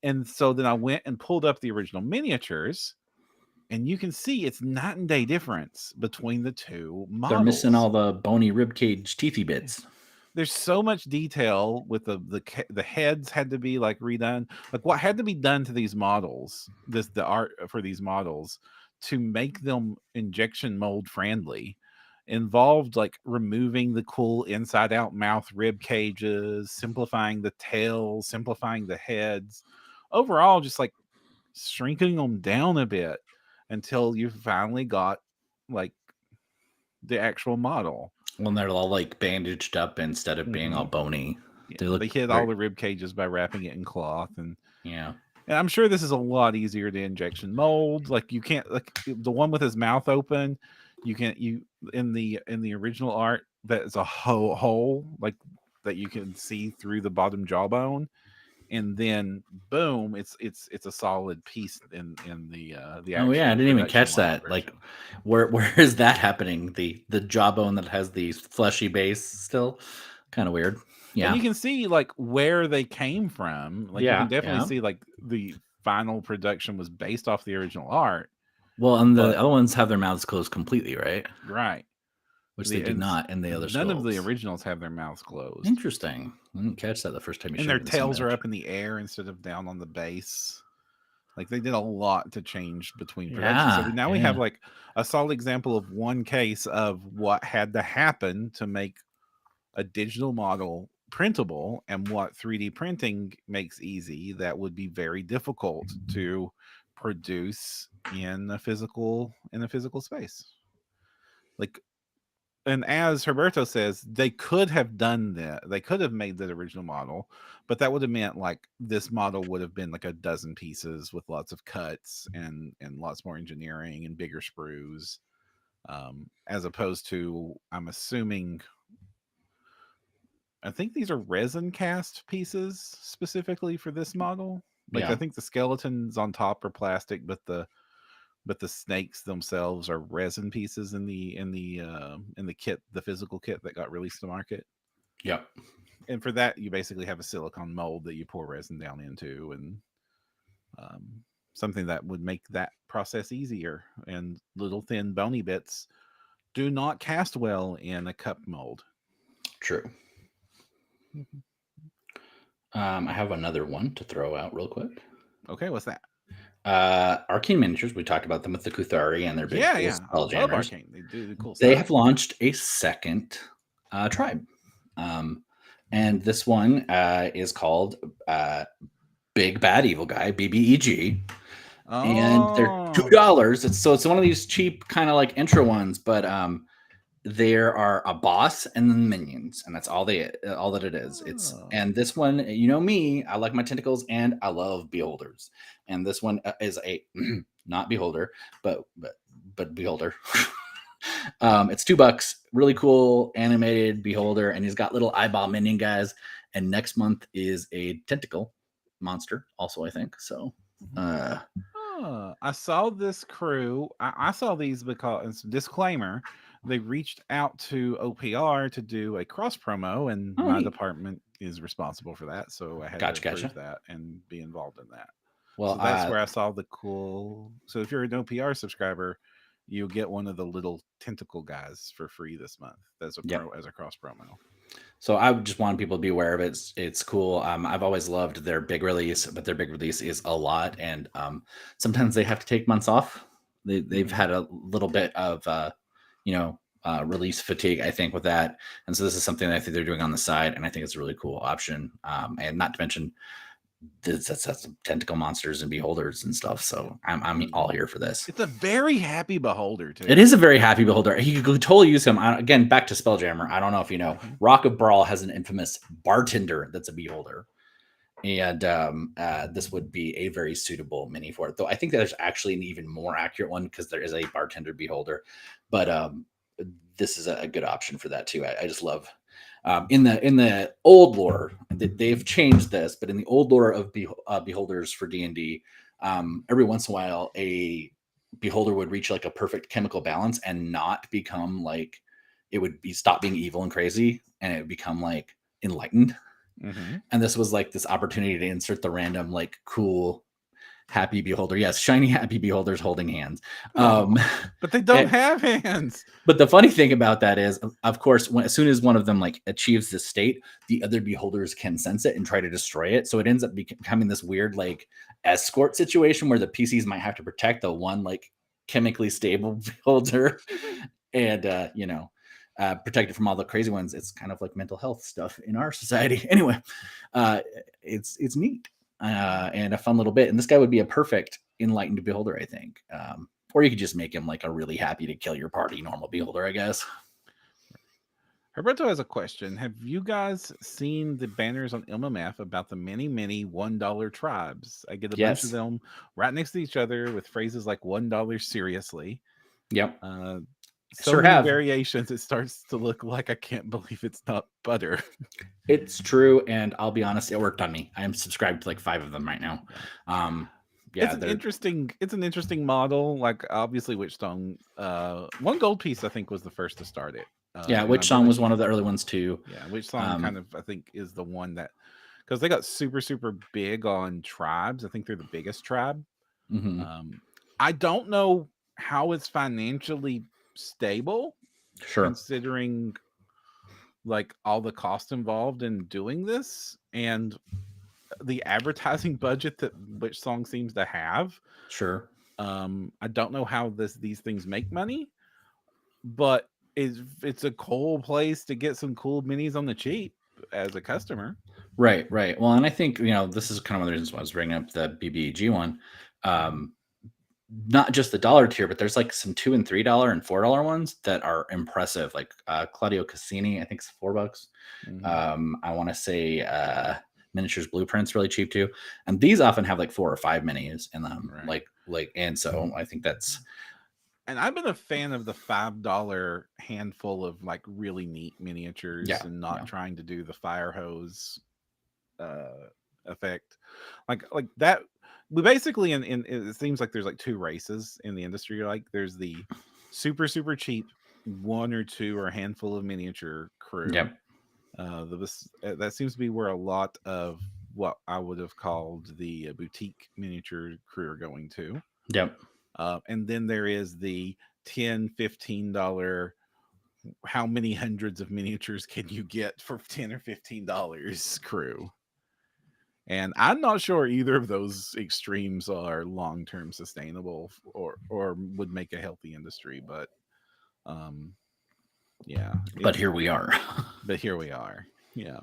A: And so then I went and pulled up the original miniatures, and you can see it's night and day difference between the two models.
B: They're missing all the bony ribcage teethy bits.
A: There's so much detail with the heads had to be like redone. Like what had to be done to these models, the art for these models to make them injection mold friendly involved like removing the cool inside out mouth rib cages, simplifying the tails, simplifying the heads, overall just like shrinking them down a bit until you finally got like the actual model.
B: When they're all like bandaged up instead of being all bony.
A: Yeah, they hid all the rib cages by wrapping it in cloth, and
B: yeah.
A: And I'm sure this is a lot easier to injection mold. Like you can't like the one with his mouth open. You in the original art that is a hole like that you can see through the bottom jawbone, and then boom, it's a solid piece in the
B: oh yeah, I didn't even catch that. Version. Like where is that happening? The jawbone that has the fleshy base still, kind of weird. Yeah,
A: and you can see like where they came from. Like you can definitely see like the final production was based off the original art,
B: Well, and the other ones have their mouths closed completely, right?
A: Right.
B: Which they do not in the other
A: None of the
B: sculpts.
A: originals have their mouths closed.
B: Interesting. I didn't catch that the first time you
A: And
B: showed
A: their
B: me this
A: tails are
B: image.
A: up in the air instead of down on the base. Like they did a lot to change between productions. So now we have like a solid example of one case of what had to happen to make a digital model printable, and what 3D printing makes easy that would be very difficult to produce in a physical space. Like, and as Herberto says, they could have done that. They could have made that original model, but that would have meant like this model would have been like a dozen pieces with lots of cuts and lots more engineering and bigger sprues, as opposed to, I'm assuming, I think these are resin cast pieces specifically for this model. Like I think the skeletons on top are plastic, but the snakes themselves are resin pieces in the kit, the physical kit that got released to market.
B: Yep.
A: And for that, you basically have a silicone mold that you pour resin down into, and something that would make that process easier. And little thin bony bits do not cast well in a cup mold.
B: True. I have another one to throw out real quick.
A: Okay, what's that?
B: Arcane Miniatures. We talked about them with the Kuthari and their big
A: I
B: love
A: Arcane. They do cool stuff.
B: They have launched a second tribe, and this one is called Big Bad Evil Guy (BBEG). And they're $2. It's one of these cheap kind of like intro ones, but there are a boss and then minions, and that's all that it is. And this one, you know me, I like my tentacles and I love beholders. And this one is a not beholder, but beholder. It's $2, really cool animated beholder, and he's got little eyeball minion guys. And next month is a tentacle monster, also, I think. So
A: I saw this crew. I saw these because, disclaimer, they reached out to OPR to do a cross promo, and my department is responsible for that. So I had to approve that and be involved in that. Well, so that's where I saw the cool. So if you're an OPR subscriber, you'll get one of the little tentacle guys for free this month as a cross promo.
B: So I just want people to be aware of it. It's cool. I've always loved their big release, but their big release is a lot, and sometimes they have to take months off. They've had a little bit of release fatigue, I think, with that, and so this is something that I think they're doing on the side, and I think it's a really cool option. And not to mention, that's tentacle monsters and beholders and stuff. So I'm all here for this.
A: It's a very happy beholder too.
B: It is a very happy beholder. You could totally use him. Again, back to Spelljammer. I don't know if you know, Rock of Brawl has an infamous bartender that's a beholder, and this would be a very suitable mini for it. Though I think there's actually an even more accurate one because there is a bartender beholder, but this is a good option for that too. I just love. In the old lore, they've changed this, but in the old lore of beholders for D&D, every once in a while, a beholder would reach like a perfect chemical balance and not become like, it would stop being evil and crazy, and it would become like enlightened. Mm-hmm. And this was like this opportunity to insert the random like cool happy beholder. Yes, shiny happy beholders holding hands.
A: But they don't have hands.
B: But the funny thing about that is, of course, as soon as one of them like achieves this state, the other beholders can sense it and try to destroy it. So it ends up becoming this weird like escort situation where the PCs might have to protect the one like chemically stable beholder and protect it from all the crazy ones. It's kind of like mental health stuff in our society. Anyway, it's neat. And a fun little bit. And this guy would be a perfect enlightened beholder, I think. Or you could just make him like a really happy to kill your party normal beholder, I guess.
A: Herberto has a question. Have you guys seen the banners on Ilmamath about the many $1 tribes? I get a bunch of them right next to each other with phrases like $1 seriously.
B: Yep.
A: So many variations, it starts to look like I can't believe it's not butter.
B: It's true, and I'll be honest, it worked on me. I am subscribed to like 5 of them right now.
A: It's an interesting model. Like obviously Witchstone, one gold piece I think was the first to start it.
B: Witchstone was one of the early ones too.
A: Yeah, Witchstone kind of I think is the one that, because they got super big on tribes. I think they're the biggest tribe. Mm-hmm. I don't know how it's financially stable,
B: Sure.
A: considering like all the cost involved in doing this and the advertising budget that which song seems to have.
B: Sure.
A: I don't know how these things make money, but it's a cool place to get some cool minis on the cheap as a customer.
B: Right. Well, and I think, this is kind of one of the reasons why I was bringing up the BBEG one. Not just the dollar tier, but there's like some $2 and $3 and $4 ones that are impressive. Like Claudio Cassini, I think it's $4. I want to say Miniatures Blueprints really cheap too, and these often have like 4 or 5 minis in them. Right. And so I think that's.
A: And I've been a fan of the $5 handful of like really neat miniatures, and not trying to do the fire hose effect, like that. We basically in it seems like there's like 2 races in the industry. Like there's the super cheap 1 or 2 or a handful of miniature crew.
B: Yep.
A: That seems to be where a lot of what I would have called the boutique miniature crew are going to.
B: Yep.
A: And then there is the $10-15 how many hundreds of miniatures can you get for $10 or $15 crew. And I'm not sure either of those extremes are long-term sustainable or would make a healthy industry, but yeah.
B: But here we are.
A: Yeah.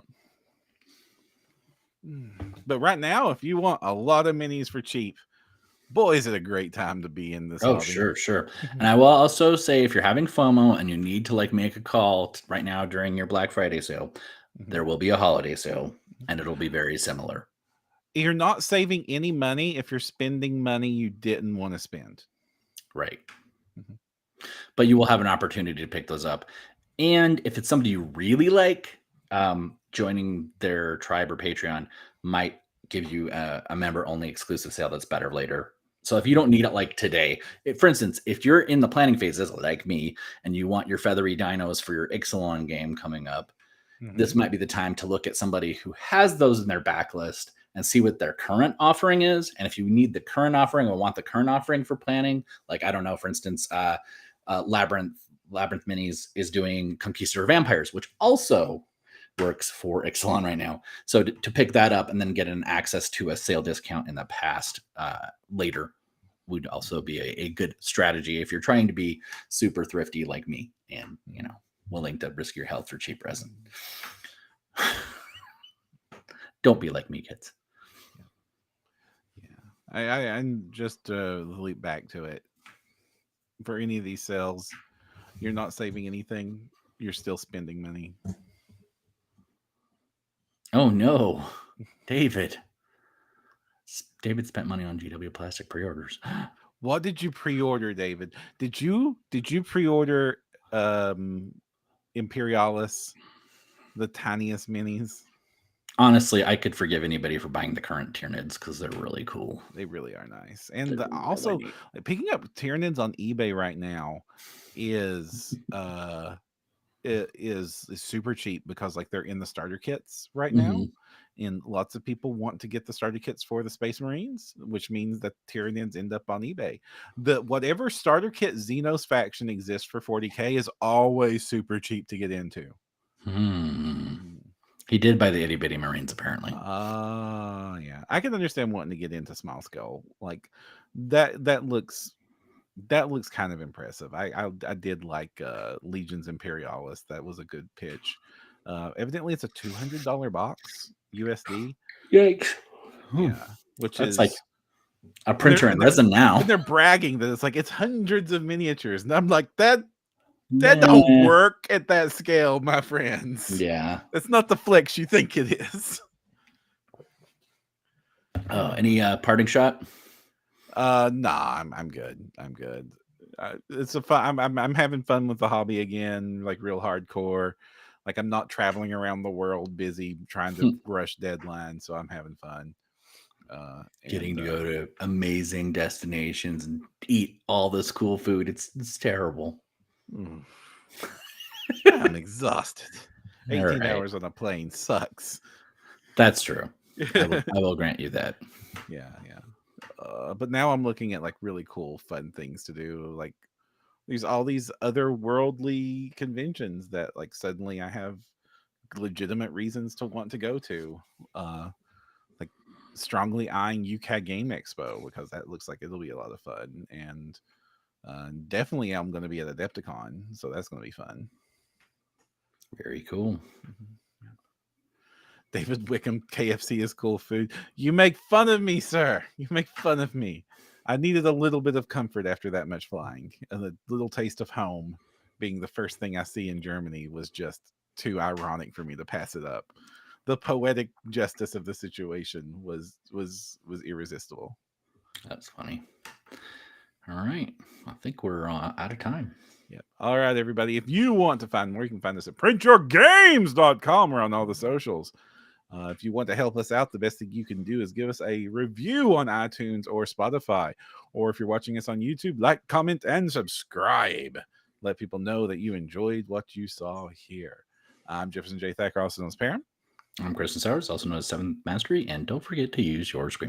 A: But right now, if you want a lot of minis for cheap, boy, is it a great time to be in this hobby.
B: Sure. And I will also say, if you're having FOMO and you need to like make a call right now during your Black Friday sale, there will be a holiday sale, and it'll be very similar.
A: You're not saving any money if you're spending money you didn't want to spend.
B: Right. But you will have an opportunity to pick those up. And if it's somebody you really like, joining their tribe or Patreon might give you a member-only exclusive sale that's better later. So if you don't need it like today, for instance, if you're in the planning phases like me and you want your feathery dinos for your Ixalan game coming up, this might be the time to look at somebody who has those in their backlist and see what their current offering is. And if you need the current offering or want the current offering for planning, like, I don't know, for instance, Labyrinth Minis is doing Conquistador Vampires, which also works for Ixalan right now. So to pick that up and then get an access to a sale discount in the past later would also be a good strategy if you're trying to be super thrifty like me and, willing to risk your health for cheap resin. Don't be like me, kids.
A: Yeah. I'm just leap back to it. For any of these sales, you're not saving anything. You're still spending money.
B: Oh no, David. David spent money on GW Plastic pre-orders.
A: What did you pre-order, David? Did you pre-order Imperialis, the tiniest minis?
B: Honestly, I could forgive anybody for buying the current Tyranids because they're really cool.
A: They really are nice. And also, picking up Tyranids on eBay right now is super cheap because like they're in the starter kits right now, and lots of people want to get the starter kits for the Space Marines, which means that Tyranids end up on eBay. Whatever starter kit Xenos faction exists for $40K is always super cheap to get into.
B: He did buy the itty bitty Marines, apparently.
A: Yeah. I can understand wanting to get into Small Skull. Like that looks kind of impressive. I did like Legions Imperialis. That was a good pitch. Evidently it's a $200 box USD.
B: Yikes.
A: Yeah. Which
B: That's
A: is
B: like a printer in resin now.
A: And they're bragging that it's like it's hundreds of miniatures. And I'm like, that don't work at that scale, my friends.
B: Yeah.
A: That's not the flex you think it is.
B: Any parting shot?
A: Nah, I'm good. It's a fun. I'm having fun with the hobby again, like real hardcore. Like I'm not traveling around the world busy trying to rush deadlines, so I'm having fun.
B: Getting to go to amazing destinations and eat all this cool food. It's terrible.
A: I'm exhausted. 18 hours on a plane sucks.
B: That's true. I will grant you that.
A: Yeah. But now I'm looking at like really cool, fun things to do. Like there's all these otherworldly conventions that like suddenly I have legitimate reasons to want to go to. Like strongly eyeing UK Game Expo because that looks like it'll be a lot of fun. And definitely I'm going to be at Adepticon, so that's going to be fun.
B: Very cool.
A: Mm-hmm. David Wickham, KFC is cool food. You make fun of me, sir. You make fun of me. I needed a little bit of comfort after that much flying. And a little taste of home being the first thing I see in Germany was just too ironic for me to pass it up. The poetic justice of the situation was irresistible.
B: That's funny. All right. I think we're out of time.
A: Yep. All right, everybody. If you want to find more, you can find us at printyourgames.com or on all the socials. If you want to help us out, the best thing you can do is give us a review on iTunes or Spotify. Or if you're watching us on YouTube, like, comment, and subscribe. Let people know that you enjoyed what you saw here. I'm Jefferson J. Thacker, also known as Perram.
B: I'm Christen Sowers, also known as Seventh Mastery, and don't forget to use your screen.